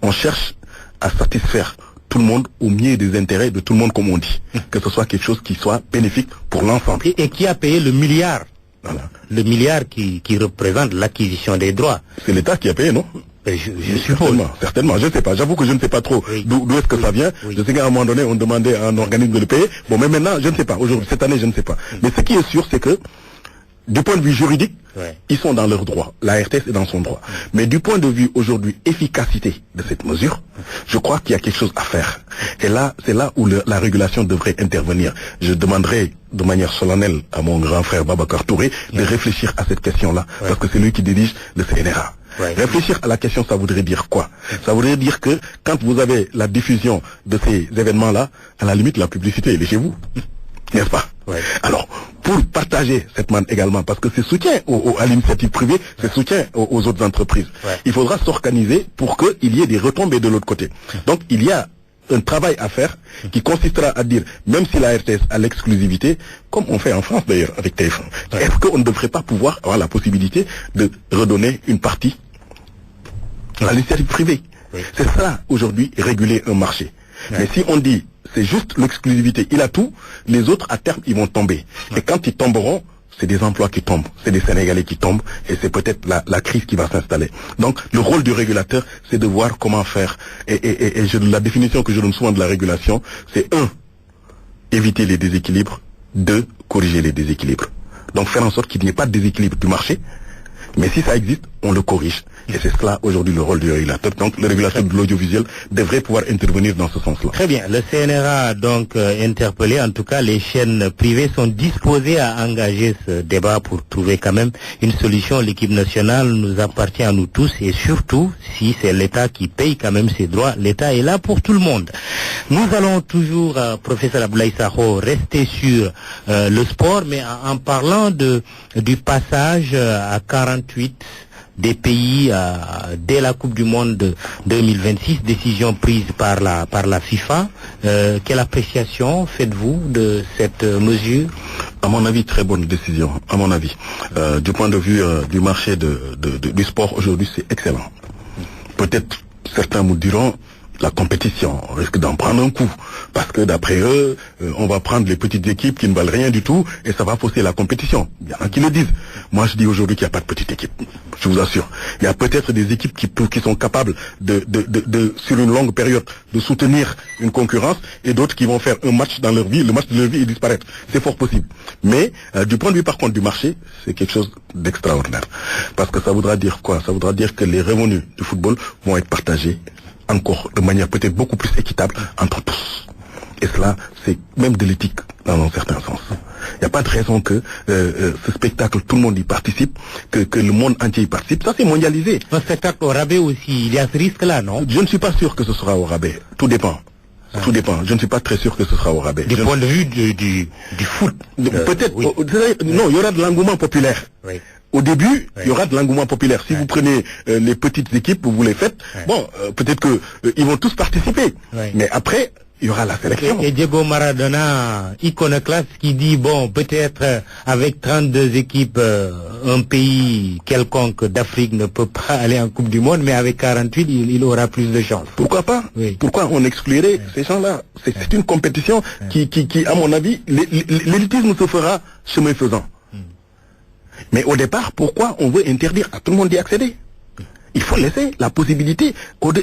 On cherche à satisfaire tout le monde au mieux des intérêts de tout le monde, comme on dit. Que ce soit quelque chose qui soit bénéfique pour l'ensemble.
Et qui a payé le milliard?
Voilà.
Le milliard qui représente l'acquisition des droits.
C'est l'État qui a payé, non?
Je suppose.
Certainement, je ne sais pas. J'avoue que je ne sais pas trop d'où est-ce que ça vient. Je sais qu'à un moment donné, on demandait à un organisme de le payer. Bon, mais maintenant, je ne sais pas. Aujourd'hui, cette année, je ne sais pas. Mais ce qui est sûr, c'est que Du point de vue juridique,
Ouais.
ils sont dans leur droit. La RTS est dans son droit. Mais du point de vue aujourd'hui efficacité de cette mesure, je crois qu'il y a quelque chose à faire. Et là, c'est là où la régulation devrait intervenir. Je demanderai de manière solennelle à mon grand frère Babacar Touré de réfléchir à cette question-là, parce que c'est lui qui dirige le CNRA.
Ouais.
Réfléchir à la question, ça voudrait dire quoi? Ça voudrait dire que quand vous avez la diffusion de ces événements-là, à la limite, la publicité, elle est chez vous. N'est-ce pas?
Ouais.
Alors, pour partager cette manne également, parce que c'est soutien à l'initiative privée, c'est soutien aux autres entreprises.
Ouais.
Il faudra s'organiser pour qu'il y ait des retombées de l'autre côté. Donc, il y a un travail à faire qui consistera à dire, même si la RTS a l'exclusivité, comme on fait en France d'ailleurs avec TF1,
Ouais.
est-ce qu'on ne devrait pas pouvoir avoir la possibilité de redonner une partie à l'initiative privée?
Oui.
C'est ça, aujourd'hui, réguler un marché.
Ouais.
Mais si on dit, c'est juste l'exclusivité, il a tout, les autres, à terme, ils vont tomber. Et quand ils tomberont, c'est des emplois qui tombent, c'est des Sénégalais qui tombent, et c'est peut-être la crise qui va s'installer. Donc, le rôle du régulateur, c'est de voir comment faire. La définition que je donne souvent de la régulation, c'est 1, éviter les déséquilibres, 2, corriger les déséquilibres. Donc, faire en sorte qu'il n'y ait pas de déséquilibre du marché, mais si ça existe, on le corrige. Et c'est cela aujourd'hui le rôle du régulateur. Donc le régulateur de l'audiovisuel devrait pouvoir intervenir dans ce sens-là.
Très bien. Le CNRA a donc interpellé. En tout cas, les chaînes privées sont disposées à engager ce débat pour trouver quand même une solution. L'équipe nationale nous appartient à nous tous et surtout, si c'est l'État qui paye quand même ses droits, l'État est là pour tout le monde. Nous allons toujours, professeur Abdoulaye Sakho, rester sur le sport, mais en parlant du passage à 48 des pays dès la Coupe du Monde de 2026, décision prise par la FIFA. Quelle appréciation faites-vous de cette mesure?
À mon avis, très bonne décision, à mon avis. Du point de vue du marché du sport aujourd'hui, c'est excellent. Peut-être certains me diront, la compétition risque d'en prendre un coup, parce que d'après eux, on va prendre les petites équipes qui ne valent rien du tout, et ça va fausser la compétition. Il y en a qui le disent. Moi, je dis aujourd'hui qu'il n'y a pas de petite équipe. Je vous assure. Il y a peut-être des équipes qui sont capables sur une longue période, de soutenir une concurrence, et d'autres qui vont faire un match dans leur vie, le match de leur vie et disparaître. C'est fort possible. Mais, du point de vue par contre du marché, c'est quelque chose d'extraordinaire. Parce que ça voudra dire quoi? Ça voudra dire que les revenus du football vont être partagés encore de manière peut-être beaucoup plus équitable entre tous. Et cela, c'est même de l'éthique dans un certain sens. Il n'y a pas de raison que ce spectacle, tout le monde y participe, que le monde entier y participe. Ça, c'est mondialisé.
Un spectacle au rabais aussi, il y a ce risque-là, non?
Je ne suis pas sûr que ce sera au rabais. Tout dépend. Tout dépend. Je ne suis pas très sûr que ce sera au rabais.
Du point de vue du foot.
Peut-être.
Oui.
Non, il y aura de l'engouement populaire.
Oui.
Au début, il y aura de l'engouement populaire. Si vous prenez les petites équipes, vous les faites, bon, peut-être que ils vont tous participer.
Ouais.
Mais après, il y aura la sélection.
Et Diego Maradona, iconoclaste, qui dit, bon, peut-être avec 32 équipes, un pays quelconque d'Afrique ne peut pas aller en Coupe du Monde, mais avec 48, il aura plus de chance.
Pourquoi pas?
Oui.
Pourquoi on exclurait ces gens-là? C'est une compétition qui, à mon avis, l'élitisme se fera chemin faisant. Mais au départ, pourquoi on veut interdire à tout le monde d'y accéder? Il faut laisser la possibilité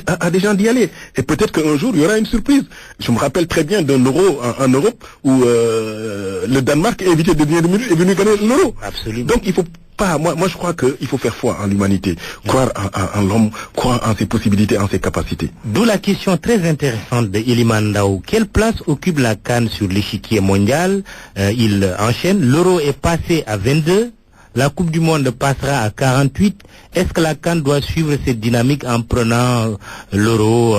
à des gens d'y aller. Et peut-être qu'un jour, il y aura une surprise. Je me rappelle très bien d'un euro en Europe où le Danemark est invité de est venu gagner l'euro.
Absolument.
Donc il faut pas, moi je crois qu'il faut faire foi en l'humanité, croire en l'homme, croire en ses possibilités, en ses capacités.
D'où la question très intéressante de Iliman Ndao. Quelle place occupe la CAN sur l'échiquier mondial? Il enchaîne. L'euro est passé à 22. La Coupe du Monde passera à 48. Est-ce que la CAN doit suivre cette dynamique en prenant l'euro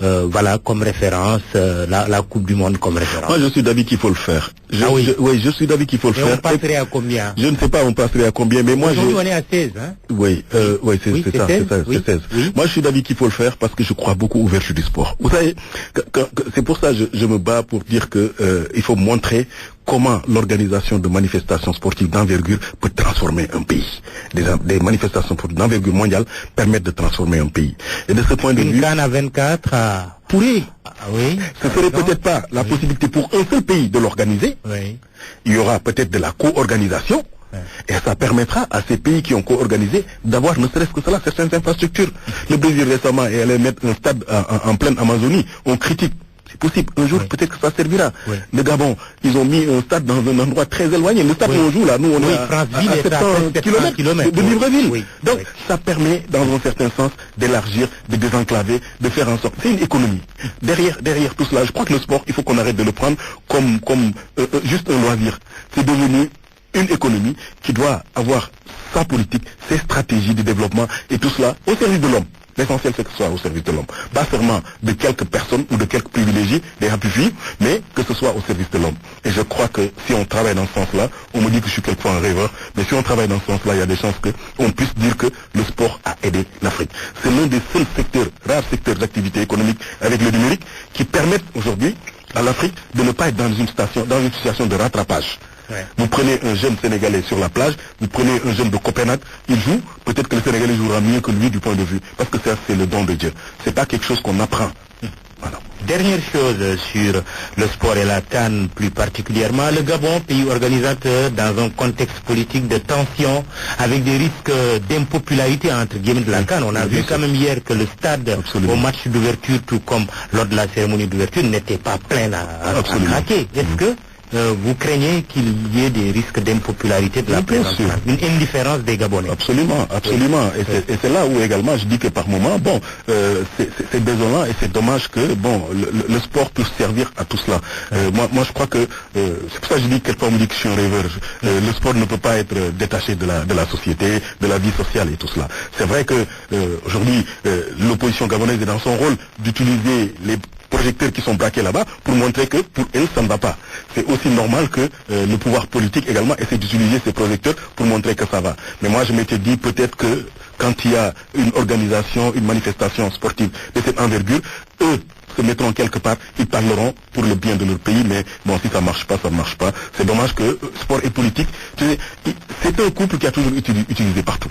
voilà, comme référence, la Coupe du Monde comme référence?
Moi, je suis d'avis qu'il faut le faire. Je suis d'avis qu'il faut le
Et
faire.
on passerait à combien?
Je ne sais pas on passerait à combien, mais moi
aujourd'hui on est à 16, hein?
Oui, c'est ça,
oui,
c'est 16.
Oui.
Moi, je suis d'avis qu'il faut le faire parce que je crois beaucoup au vertu du sport. Vous savez, c'est pour ça que je me bats pour dire que il faut montrer comment l'organisation de manifestations sportives d'envergure peut transformer un pays. Des manifestations sportives d'envergure mondiale permettent de transformer un pays. Et de ce point de vue...
Une CAN à 24 pourrait... oui.
Ce serait peut-être pas la possibilité pour un seul pays de l'organiser.
Oui.
Il y aura peut-être de la co-organisation. Et ça permettra à ces pays qui ont co-organisé d'avoir, ne serait-ce que cela, certaines infrastructures. Le Brésil récemment est allé mettre un stade en pleine Amazonie. On critique. c'est possible. Un jour, peut-être que ça servira.
Oui.
Le Gabon, ils ont mis un stade dans un endroit très éloigné. Le stade où on joue là, nous on est à 700 km de Libreville.
Oui.
Donc ça permet, dans un certain sens, d'élargir, de désenclaver, de faire en sorte. C'est une économie. Derrière tout cela, je crois que le sport, il faut qu'on arrête de le prendre comme juste un loisir. C'est devenu une économie qui doit avoir sa politique, ses stratégies de développement et tout cela au service de l'homme. L'essentiel, c'est que ce soit au service de l'homme. Pas seulement de quelques personnes ou de quelques privilégiés, des rapifiés, mais que ce soit au service de l'homme. Et je crois que si on travaille dans ce sens-là, on me dit que je suis quelquefois un rêveur, mais si on travaille dans ce sens-là, il y a des chances qu'on puisse dire que le sport a aidé l'Afrique. C'est l'un des seuls secteurs, rares secteurs d'activité économique avec le numérique, qui permettent aujourd'hui à l'Afrique de ne pas être dans une situation de rattrapage.
Ouais.
Vous prenez un jeune Sénégalais sur la plage, vous prenez un jeune de Copenhague, il joue, peut-être que le Sénégalais jouera mieux que lui du point de vue, parce que ça c'est le don de Dieu. C'est pas quelque chose qu'on apprend. Voilà.
Dernière chose sur le sport et la CAN plus particulièrement, le Gabon, pays organisateur dans un contexte politique de tension, avec des risques d'impopularité entre guillemets de la CAN. On a vu quand même hier que le stade au match d'ouverture, tout comme lors de la cérémonie d'ouverture, n'était pas plein à craquer. Est-ce que vous craignez qu'il y ait des risques d'impopularité de la présence, une indifférence des Gabonais?
Absolument, absolument. Et c'est là où également je dis que par moment, bon, c'est désolant et c'est dommage que le sport puisse servir à tout cela. Moi je crois que c'est pour ça que je dis que quelquefois on me dit que je suis un rêveur. Le sport ne peut pas être détaché de la société, de la vie sociale et tout cela. C'est vrai que aujourd'hui l'opposition gabonaise est dans son rôle d'utiliser les projecteurs qui sont braqués là-bas pour montrer que pour elle ça ne va pas. C'est aussi normal que le pouvoir politique également essaie d'utiliser ces projecteurs pour montrer que ça va. Mais moi je m'étais dit peut-être que quand il y a une organisation, une manifestation sportive de cette envergure, eux se mettront quelque part, ils parleront pour le bien de leur pays, mais bon, si ça marche pas, ça ne marche pas. C'est dommage que sport et politique, c'est un couple qui a toujours utilisé partout.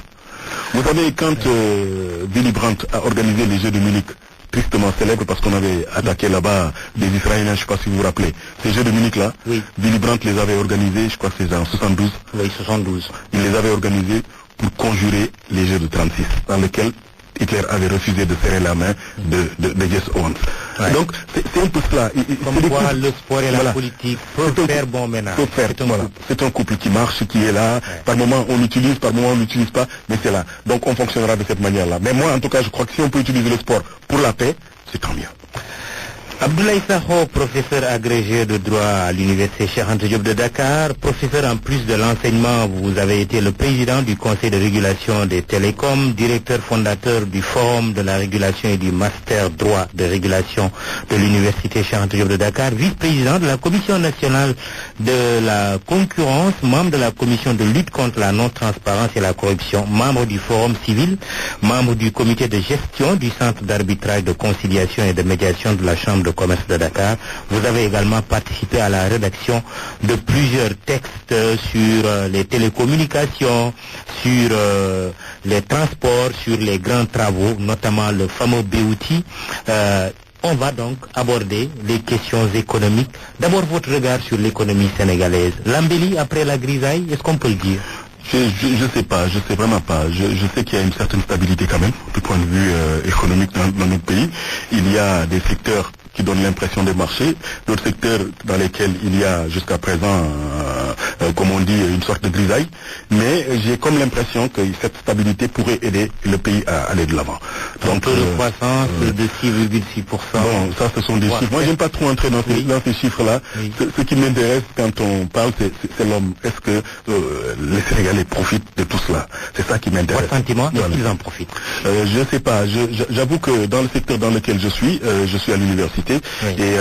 Vous savez, quand Willy Brandt a organisé les Jeux de Munich, tristement célèbre parce qu'on avait attaqué là-bas des Israéliens, je ne sais pas si vous vous rappelez. Ces Jeux de Munich là, Willy Brandt les avait organisés, je crois que c'est en 72.
Oui, 72.
Il les avait organisés pour conjurer les Jeux de 36, dans lesquels Hitler avait refusé de serrer la main de Jesse Owens. Ouais. Donc c'est un peu cela.
Comme quoi le sport et la politique peuvent faire bon ménage.
C'est un couple qui marche, qui est là. Ouais. Par moment on l'utilise, par moment on l'utilise pas, mais c'est là. Donc on fonctionnera de cette manière-là. Mais moi en tout cas je crois que si on peut utiliser le sport pour la paix, c'est tant mieux.
Abdoulaye Sakho, professeur agrégé de droit à l'université Cheikh Anta Diop de Dakar, professeur en plus de l'enseignement, vous avez été le président du conseil de régulation des télécoms, directeur fondateur du forum de la régulation et du master droit de régulation de l'université Cheikh Anta Diop de Dakar, vice-président de la commission nationale de la concurrence, membre de la commission de lutte contre la non-transparence et la corruption, membre du forum civil, membre du comité de gestion du centre d'arbitrage, de conciliation et de médiation de la chambre de commerce de Dakar. Vous avez également participé à la rédaction de plusieurs textes sur les télécommunications, sur les transports, sur les grands travaux, notamment le fameux BOT. On va donc aborder les questions économiques. D'abord, votre regard sur l'économie sénégalaise. L'embellie après la grisaille, est-ce qu'on peut le dire?
Je sais pas, je sais vraiment pas. Je sais qu'il y a une certaine stabilité quand même, du point de vue économique dans notre pays. Il y a des secteurs qui donnent l'impression des marchés, d'autres secteurs dans lesquels il y a jusqu'à présent, comme on dit, une sorte de grisaille. Mais j'ai comme l'impression que cette stabilité pourrait aider le pays à aller de l'avant.
Donc taux de croissance de 6,6%.
Bon, ça ce sont des chiffres. Moi j'aime pas trop entrer dans ces chiffres-là. Oui. Ce qui m'intéresse quand on parle, c'est l'homme. Est-ce que les Sénégalais profitent de tout cela? C'est ça qui m'intéresse.
Votre sentiment, est-ce qu'ils en profitent?
Je sais pas. J'avoue que dans le secteur dans lequel je suis à l'université. Oui. Et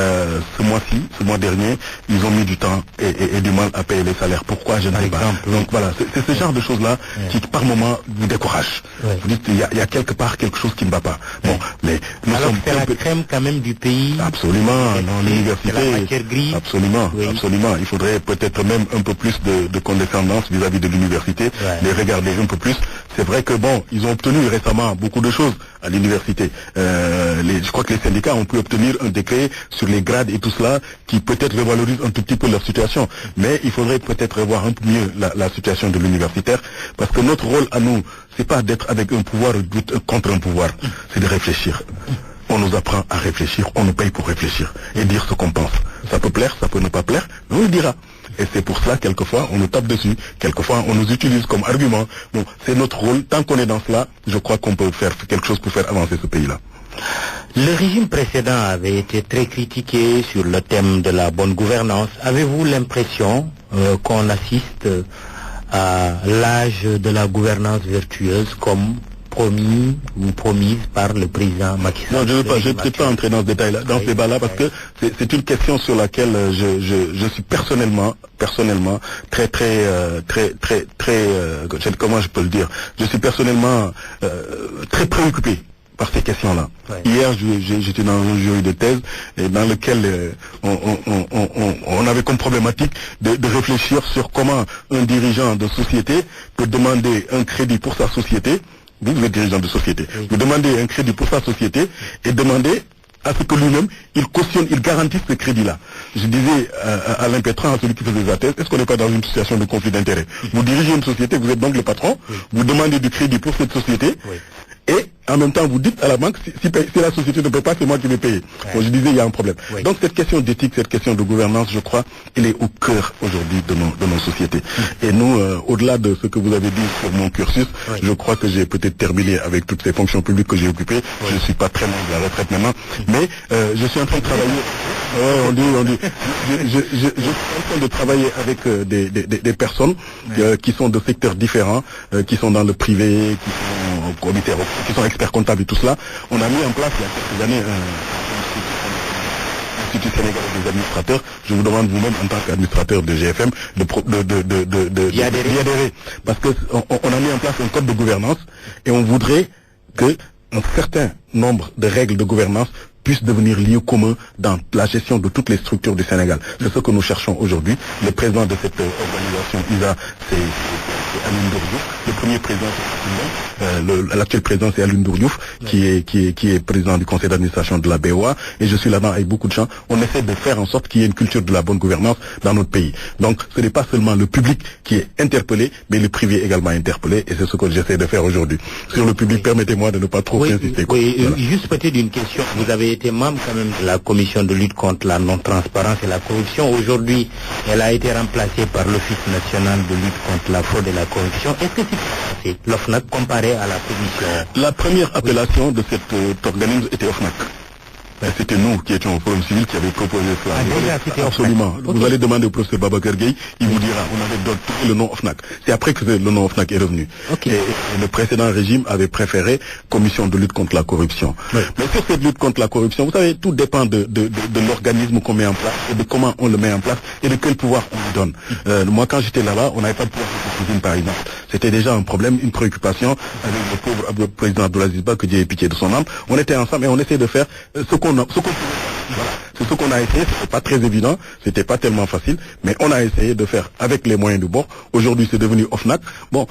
ce mois dernier, ils ont mis du temps et du mal à payer les salaires. Pourquoi? Je ne sais pas. Donc voilà, c'est ce genre de choses-là qui par moment vous découragent. Vous dites il y a quelque part quelque chose qui ne va pas. Bon, mais nous
alors sommes c'est la crème quand même du pays.
Absolument, dans l'université.
La matière grise.
Absolument, absolument. Il faudrait peut-être même un peu plus de condescendance vis-à-vis de l'université, les regarder un peu plus. C'est vrai que bon, ils ont obtenu récemment beaucoup de choses à l'université. Je crois que les syndicats ont pu obtenir un décret sur les grades et tout cela qui peut-être revalorise un tout petit peu leur situation. Mais il faudrait peut-être revoir un peu mieux la situation de l'universitaire, parce que notre rôle à nous, c'est pas d'être avec un pouvoir ou contre un pouvoir, c'est de réfléchir. on nous apprend à réfléchir, on nous paye pour réfléchir et dire ce qu'on pense. Ça peut plaire, ça peut ne pas plaire, mais on le dira. Et c'est pour cela, quelquefois, on nous tape dessus, quelquefois, on nous utilise comme argument. Bon, c'est notre rôle. Tant qu'on est dans cela, je crois qu'on peut faire quelque chose pour faire avancer ce pays-là.
Le régime précédent avait été très critiqué sur le thème de la bonne gouvernance. Avez-vous l'impression qu'on assiste à l'âge de la gouvernance vertueuse comme promis ou promise par le président Macky Sall?
Non, je ne vais peut-être pas entrer dans ce détail-là, dans ce débat-là, parce que c'est une question sur laquelle je suis personnellement très comment je peux le dire, je suis personnellement très préoccupé par ces questions-là. Ouais. Hier, j'étais dans un jury de thèse et dans lequel on avait comme problématique de réfléchir sur comment un dirigeant de société peut demander un crédit pour sa société. Vous êtes dirigeant de société. Oui. Vous demandez un crédit pour sa société et demandez à ce que lui-même, il cautionne, il garantisse ce crédit-là. Je disais à l'impétrant, à celui qui faisait la thèse, est-ce qu'on n'est pas dans une situation de conflit d'intérêt? Vous dirigez une société, vous êtes donc le patron, vous demandez du crédit pour cette société, et en même temps vous dites à la banque, si la société ne paie pas, c'est moi qui vais payer. Bon, je disais, il y a un problème. Donc cette question d'éthique, cette question de gouvernance, je crois, elle est au cœur aujourd'hui de nos sociétés. Et nous, au-delà de ce que vous avez dit sur mon cursus, je crois que j'ai peut-être terminé avec toutes ces fonctions publiques que j'ai occupées. Je ne suis pas très loin de la retraite maintenant, mais je suis en train de travailler. Je suis en train de travailler avec des personnes qui sont de secteurs différents, qui sont dans le privé, qui sont au comité, qui sont experts comptables et tout cela. On a mis en place il y a quelques années un institut sénégalais des administrateurs. Je vous demande vous-même en tant qu'administrateur de GFM d'y adhérer. Parce que on a mis en place un code de gouvernance et on voudrait que un certain nombre de règles de gouvernance puissent devenir lieux communs dans la gestion de toutes les structures du Sénégal. C'est ce que nous cherchons aujourd'hui. Le président de cette organisation, ISA, c'est Alioune Ndour Diouf. Le premier président, l'actuel président, c'est Alioune Ndour Diouf, qui est président du conseil d'administration de la BOA. Et je suis là-dedans avec beaucoup de gens. On essaie de faire en sorte qu'il y ait une culture de la bonne gouvernance dans notre pays. Donc, ce n'est pas seulement le public qui est interpellé, mais le privé également interpellé. Et c'est ce que j'essaie de faire aujourd'hui. Sur le public, permettez-moi de ne pas trop insister.
Oui, voilà. Juste peut-être une question. Vous avez été membre quand même de la commission de lutte contre la non-transparence et la corruption. Aujourd'hui, elle a été remplacée par l'Office national de lutte contre la fraude et la corruption. Est-ce que c'est l'OFNAC comparé à la commission?
La première appellation de cet organisme était OFNAC. C'était nous qui étions au Forum civil qui avions proposé cela. Absolument. Okay. Vous allez demander au professeur Babacar Gueye, il vous dira, on avait donné le nom OFNAC. C'est après que le nom OFNAC est revenu. Okay. Et le précédent régime avait préféré commission de lutte contre la corruption. Oui. Mais sur cette lutte contre la corruption, vous savez, tout dépend de l'organisme qu'on met en place et de comment on le met en place et de quel pouvoir on lui donne. Moi, quand j'étais là-bas, on n'avait pas de pouvoir de cuisine, par exemple. C'était déjà un problème, une préoccupation avec le pauvre président Abdoulaziz Ba, que Dieu ait pitié de son âme. On était ensemble et on essayait de faire ce qu'on pouvait faire. Voilà. C'est ce qu'on a essayé, c'était pas très évident, c'était pas tellement facile, mais on a essayé de faire avec les moyens du bord. Aujourd'hui, c'est devenu OFNAC. Bon,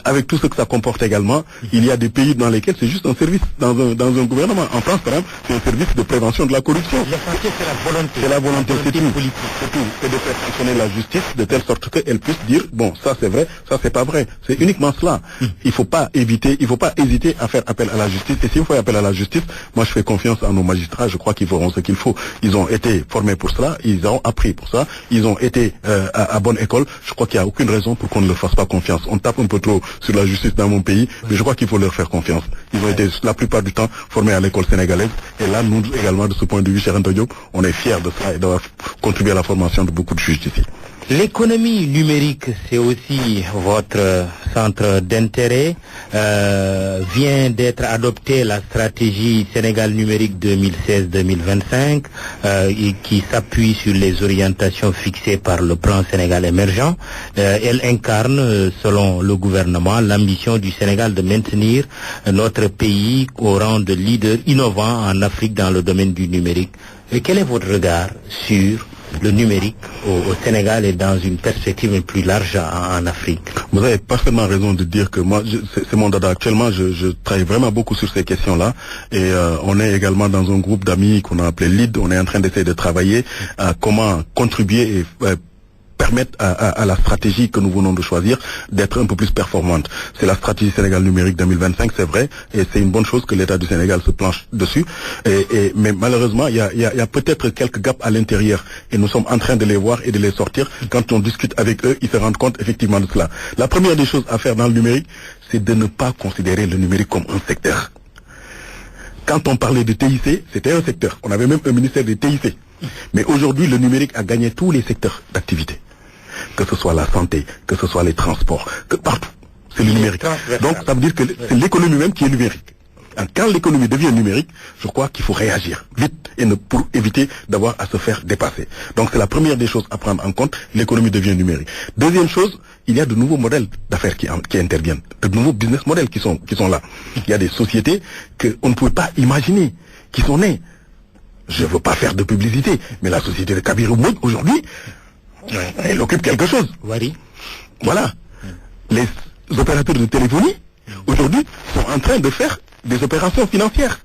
avec tout ce que ça comporte également, il y a des pays dans lesquels c'est juste un service dans un gouvernement. En France, par exemple, c'est un service de prévention de la corruption.
L'essentiel, c'est la volonté.
C'est la volonté, c'est tout. C'est tout. C'est de faire fonctionner la justice de telle sorte qu'elle puisse dire, bon, ça c'est vrai, ça c'est pas vrai. C'est uniquement cela. Il faut pas hésiter à faire appel à la justice. Et s'il faut faire appel à la justice, moi je fais confiance à nos magistrats, je crois qu'ils feront ce qu'il faut. Ils ont été formés pour cela, ils ont appris pour ça, ils ont été à bonne école. Je crois qu'il n'y a aucune raison pour qu'on ne leur fasse pas confiance. On tape un peu trop sur la justice dans mon pays, mais je crois qu'il faut leur faire confiance. Ils ont été la plupart du temps formés à l'école sénégalaise. Et là, nous également, de ce point de vue, Cheikh Anta Diop, on est fiers de ça et d'avoir contribué à la formation de beaucoup de juges ici.
L'économie numérique, c'est aussi votre centre d'intérêt. Vient d'être adoptée la stratégie Sénégal numérique 2016-2025 qui s'appuie sur les orientations fixées par le plan Sénégal émergent. Elle incarne, selon le gouvernement, l'ambition du Sénégal de maintenir notre pays au rang de leader innovant en Afrique dans le domaine du numérique. Et quel est votre regard sur le numérique au Sénégal et dans une perspective plus large en Afrique?
Vous avez parfaitement raison de dire que moi, c'est mon dada. Actuellement, je travaille vraiment beaucoup sur ces questions-là. Et on est également dans un groupe d'amis qu'on a appelé LEAD. On est en train d'essayer de travailler à comment contribuer et permettre à la stratégie que nous venons de choisir d'être un peu plus performante. C'est la stratégie Sénégal numérique 2025, c'est vrai, et c'est une bonne chose que l'État du Sénégal se planche dessus. Mais malheureusement, il y a peut-être quelques gaps à l'intérieur, et nous sommes en train de les voir et de les sortir. Quand on discute avec eux, ils se rendent compte effectivement de cela. La première des choses à faire dans le numérique, c'est de ne pas considérer le numérique comme un secteur. Quand on parlait de TIC, c'était un secteur. On avait même un ministère de TIC. Mais aujourd'hui, le numérique a gagné tous les secteurs d'activité. Que ce soit la santé, que ce soit les transports, que partout. C'est le numérique. Donc, ça veut dire que c'est l'économie même qui est numérique. Quand l'économie devient numérique, je crois qu'il faut réagir vite pour éviter d'avoir à se faire dépasser. Donc, c'est la première des choses à prendre en compte. L'économie devient numérique. Deuxième chose, il y a de nouveaux modèles d'affaires qui interviennent, de nouveaux business models qui sont là. Il y a des sociétés qu'on ne pouvait pas imaginer, qui sont nées. Je ne veux pas faire de publicité, mais la société de Kabirou Mbodj, aujourd'hui, elle occupe quelque chose. Voilà. Les opérateurs de téléphonie, aujourd'hui, sont en train de faire des opérations financières.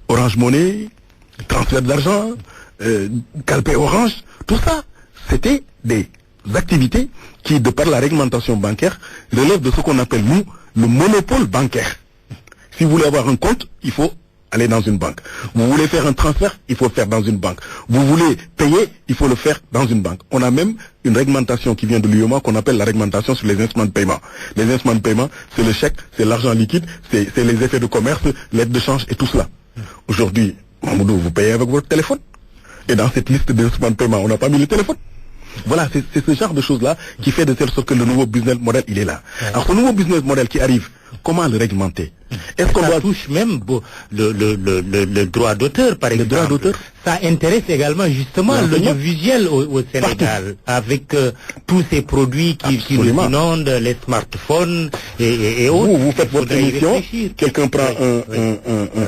Orange Money, transfert d'argent, Calpé Orange, tout ça, c'était des activités qui, de par la réglementation bancaire, relèvent de ce qu'on appelle, nous, le monopole bancaire. Si vous voulez avoir un compte, il faut aller dans une banque. Vous voulez faire un transfert, il faut le faire dans une banque. Vous voulez payer, il faut le faire dans une banque. On a même une réglementation qui vient de l'UEMOA qu'on appelle la réglementation sur les instruments de paiement. Les instruments de paiement, c'est le chèque, c'est l'argent liquide, c'est les effets de commerce, l'aide de change et tout cela. Aujourd'hui, Mamoudou, vous payez avec votre téléphone. Et dans cette liste d'instruments de paiement, on n'a pas mis le téléphone. Voilà, c'est ce genre de choses-là qui fait de telle sorte que le nouveau business model, il est là. Alors, ce nouveau business model qui arrive, comment le réglementer? Est-ce qu'on doit
touche même le droit d'auteur, par exemple. Le droit d'auteur, ça intéresse également justement l'audiovisuel au Sénégal, avec tous ces produits qui nous inondent, les smartphones et autres.
Vous faites votre émission, quelqu'un prend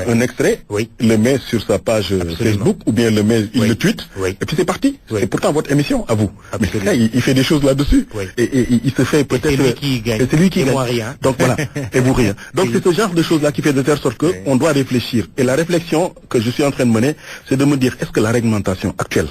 un extrait, le met sur sa page Facebook, ou bien il le tweet, et puis c'est parti. C'est pourtant votre émission à vous. Mais là, il fait des choses là-dessus, et il se fait peut-être...
C'est lui qui gagne.
C'est lui qui gagne.
Moi rien.
Donc voilà, et vous rien. Donc c'est ce genre de choses-là qui fait de telle sorte qu'on doit réfléchir. Et la réflexion que je suis en train de mener, c'est de me dire, est-ce que la réglementation actuelle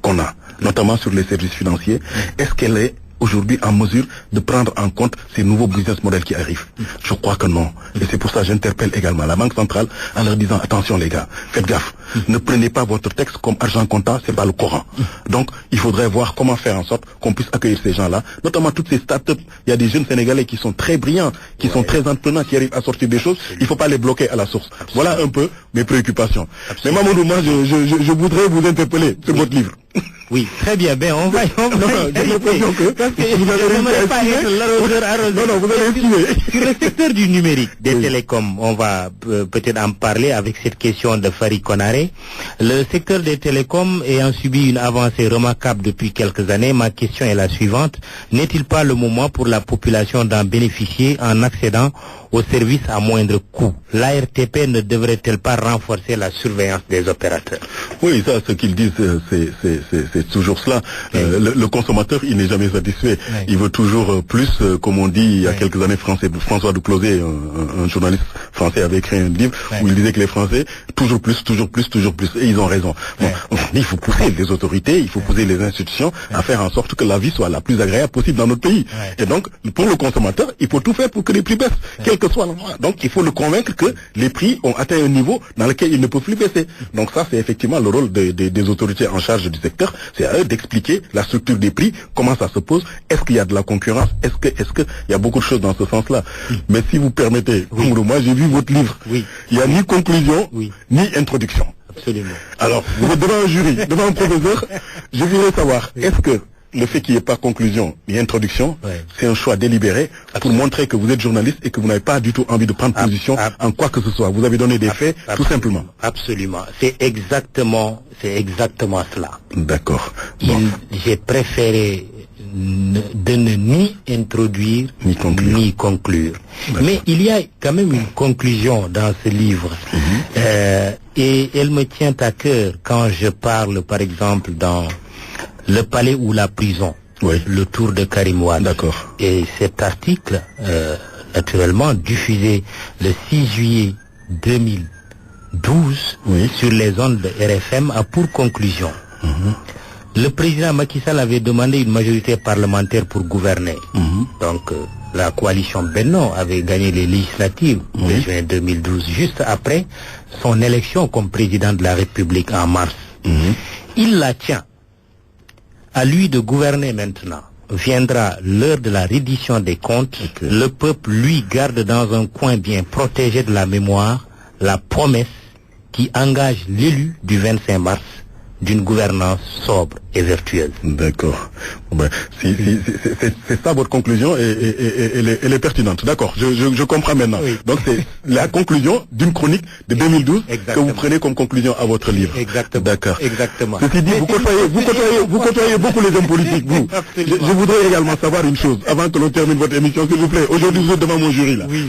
qu'on a, notamment sur les services financiers, est-ce qu'elle est aujourd'hui en mesure de prendre en compte ces nouveaux business models qui arrivent? Je crois que non. Et c'est pour ça que j'interpelle également la Banque centrale en leur disant, attention les gars, faites gaffe. Ne prenez pas votre texte comme argent comptant, c'est pas le Coran. Donc, il faudrait voir comment faire en sorte qu'on puisse accueillir ces gens-là, notamment toutes ces startups. Il y a des jeunes Sénégalais qui sont très brillants, qui sont très entreprenants, qui arrivent à sortir des choses. Il faut pas les bloquer à la source. Voilà un peu mes préoccupations. Mais Mamoudou, moi, je voudrais vous interpeller sur votre livre.
Oui, très bien. Ben, on va
j'ai l'impression que
parce que vous n'allez pas être l'arroseur arrosé.
Non, vous allez estimer.
Sur le secteur du numérique, des télécoms, on va peut-être en parler avec cette question de Fari Konaré. Le secteur des télécoms ayant subi une avancée remarquable depuis quelques années, ma question est la suivante. N'est-il pas le moment pour la population d'en bénéficier en accédant aux services à moindre coût? L'ARTP ne devrait-elle pas renforcer la surveillance des opérateurs?
Oui, ça, ce qu'ils disent, c'est toujours cela. Le consommateur, il n'est jamais satisfait. Il veut toujours plus, comme on dit il y a quelques années, François Duclosé, un journaliste français, avait écrit un livre où il disait que les Français, toujours plus, toujours plus, toujours plus. Et ils ont raison. Bon, il faut pousser les autorités, il faut pousser les institutions à faire en sorte que la vie soit la plus agréable possible dans notre pays. Et donc, pour le consommateur, il faut tout faire pour que les prix baissent, quel que soit l'endroit. Donc, il faut le convaincre que les prix ont atteint un niveau dans lequel ils ne peuvent plus baisser. Donc ça, c'est effectivement le rôle des autorités en charge du secteur. C'est à eux d'expliquer la structure des prix, comment ça se pose, est-ce qu'il y a de la concurrence, est-ce que il y a beaucoup de choses dans ce sens-là. Mais si vous permettez, moi j'ai vu votre livre. Il n'y a ni conclusion, ni introduction.
Absolument.
Alors, vous êtes devant un jury, devant un professeur, je voudrais savoir, est-ce que le fait qu'il n'y ait pas conclusion ni introduction, c'est un choix délibéré pour montrer que vous êtes journaliste et que vous n'avez pas du tout envie de prendre position en quoi que ce soit. Vous avez donné des faits, tout simplement.
Absolument. C'est exactement cela.
D'accord.
Bon. J'ai préféré de ne ni introduire ni conclure. Mais il y a quand même une conclusion dans ce livre. Et elle me tient à cœur quand je parle, par exemple, dans Le palais ou la prison, le tour de Karim Wade.
D'accord.
Et cet article, naturellement, diffusé le 6 juillet 2012 sur les ondes de RFM, a pour conclusion le président Macky Sall avait demandé une majorité parlementaire pour gouverner. Donc, la coalition Benno avait gagné les législatives de juin 2012, juste après son élection comme président de la République en mars. Il la tient. À lui de gouverner maintenant. Viendra l'heure de la reddition des comptes. Le peuple, lui, garde dans un coin bien protégé de la mémoire la promesse qui engage l'élu du 25 mars d'une gouvernance sobre et vertueuse.
D'accord. Ben, c'est ça votre conclusion et elle est pertinente. D'accord, je comprends maintenant. Oui. Donc c'est la conclusion d'une chronique de 2012 que vous prenez comme conclusion à votre livre.
Exactement.
D'accord.
Exactement.
Ceci dit, vous côtoyez beaucoup les hommes politiques, vous. Je voudrais également savoir une chose, avant que l'on termine votre émission, s'il vous plaît. Aujourd'hui, vous êtes devant mon jury, là.
Oui.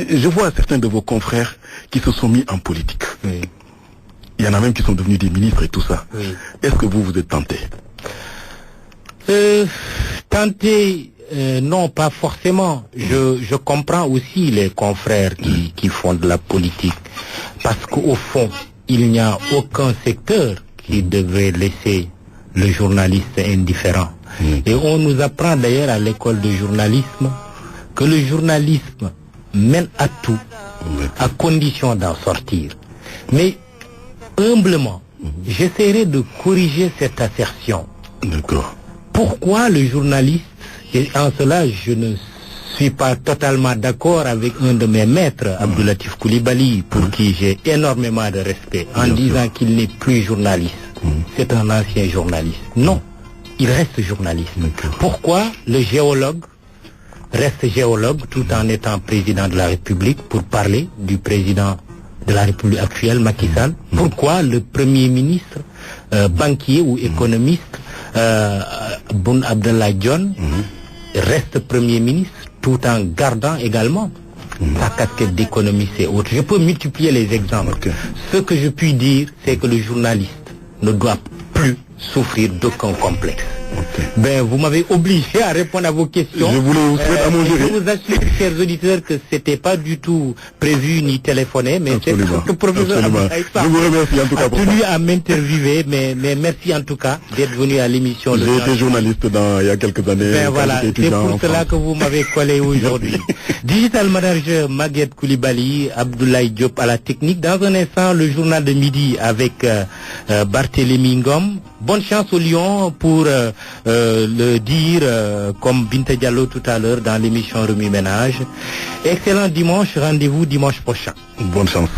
Je vois certains de vos confrères qui se sont mis en politique. Oui. Il y en a même qui sont devenus des ministres et tout ça. Oui. Est-ce que vous êtes tenté?
Tenté, non, pas forcément. Je comprends aussi les confrères qui font de la politique. Parce qu'au fond, il n'y a aucun secteur qui devrait laisser le journaliste indifférent. Et on nous apprend d'ailleurs à l'école de journalisme que le journalisme mène à tout, à condition d'en sortir. Mais humblement, j'essaierai de corriger cette assertion.
D'accord.
Pourquoi le journaliste, et en cela je ne suis pas totalement d'accord avec un de mes maîtres, Abdoulatif Coulibaly, pour qui j'ai énormément de respect, en disant qu'il n'est plus journaliste. C'est un ancien journaliste. Non, il reste journaliste. Pourquoi le géologue reste géologue tout en étant président de la République pour parler du président de la République actuelle, Macky Sall? Pourquoi le Premier ministre, banquier ou économiste, Boun Abdallah Dionne, reste Premier ministre tout en gardant également sa casquette d'économiste et autres? Je peux multiplier les exemples. Ce que je puis dire, c'est que le journaliste ne doit plus souffrir d'aucun complexe. Ben, vous m'avez obligé à répondre à vos questions.
Je voulais vous souhaiter à mon jury.
Je vous assure, chers auditeurs, que c'était pas du tout prévu ni téléphoné, mais c'est que le professeur
je vous remercie en tout cas
a tenu à m'interviewer, mais merci en tout cas d'être venu à l'émission.
J'ai été journaliste il y a quelques années.
Ben voilà, c'est pour cela que vous m'avez collé aujourd'hui. Digital Manager Maguette Coulibaly, Abdoulaye Diop à la technique. Dans un instant, le journal de midi avec Barthélémy Ngom. Bonne chance au Lyon pour le dire comme Binta Diallo tout à l'heure dans l'émission Remue Ménage. Excellent dimanche, rendez-vous dimanche prochain.
Bonne chance.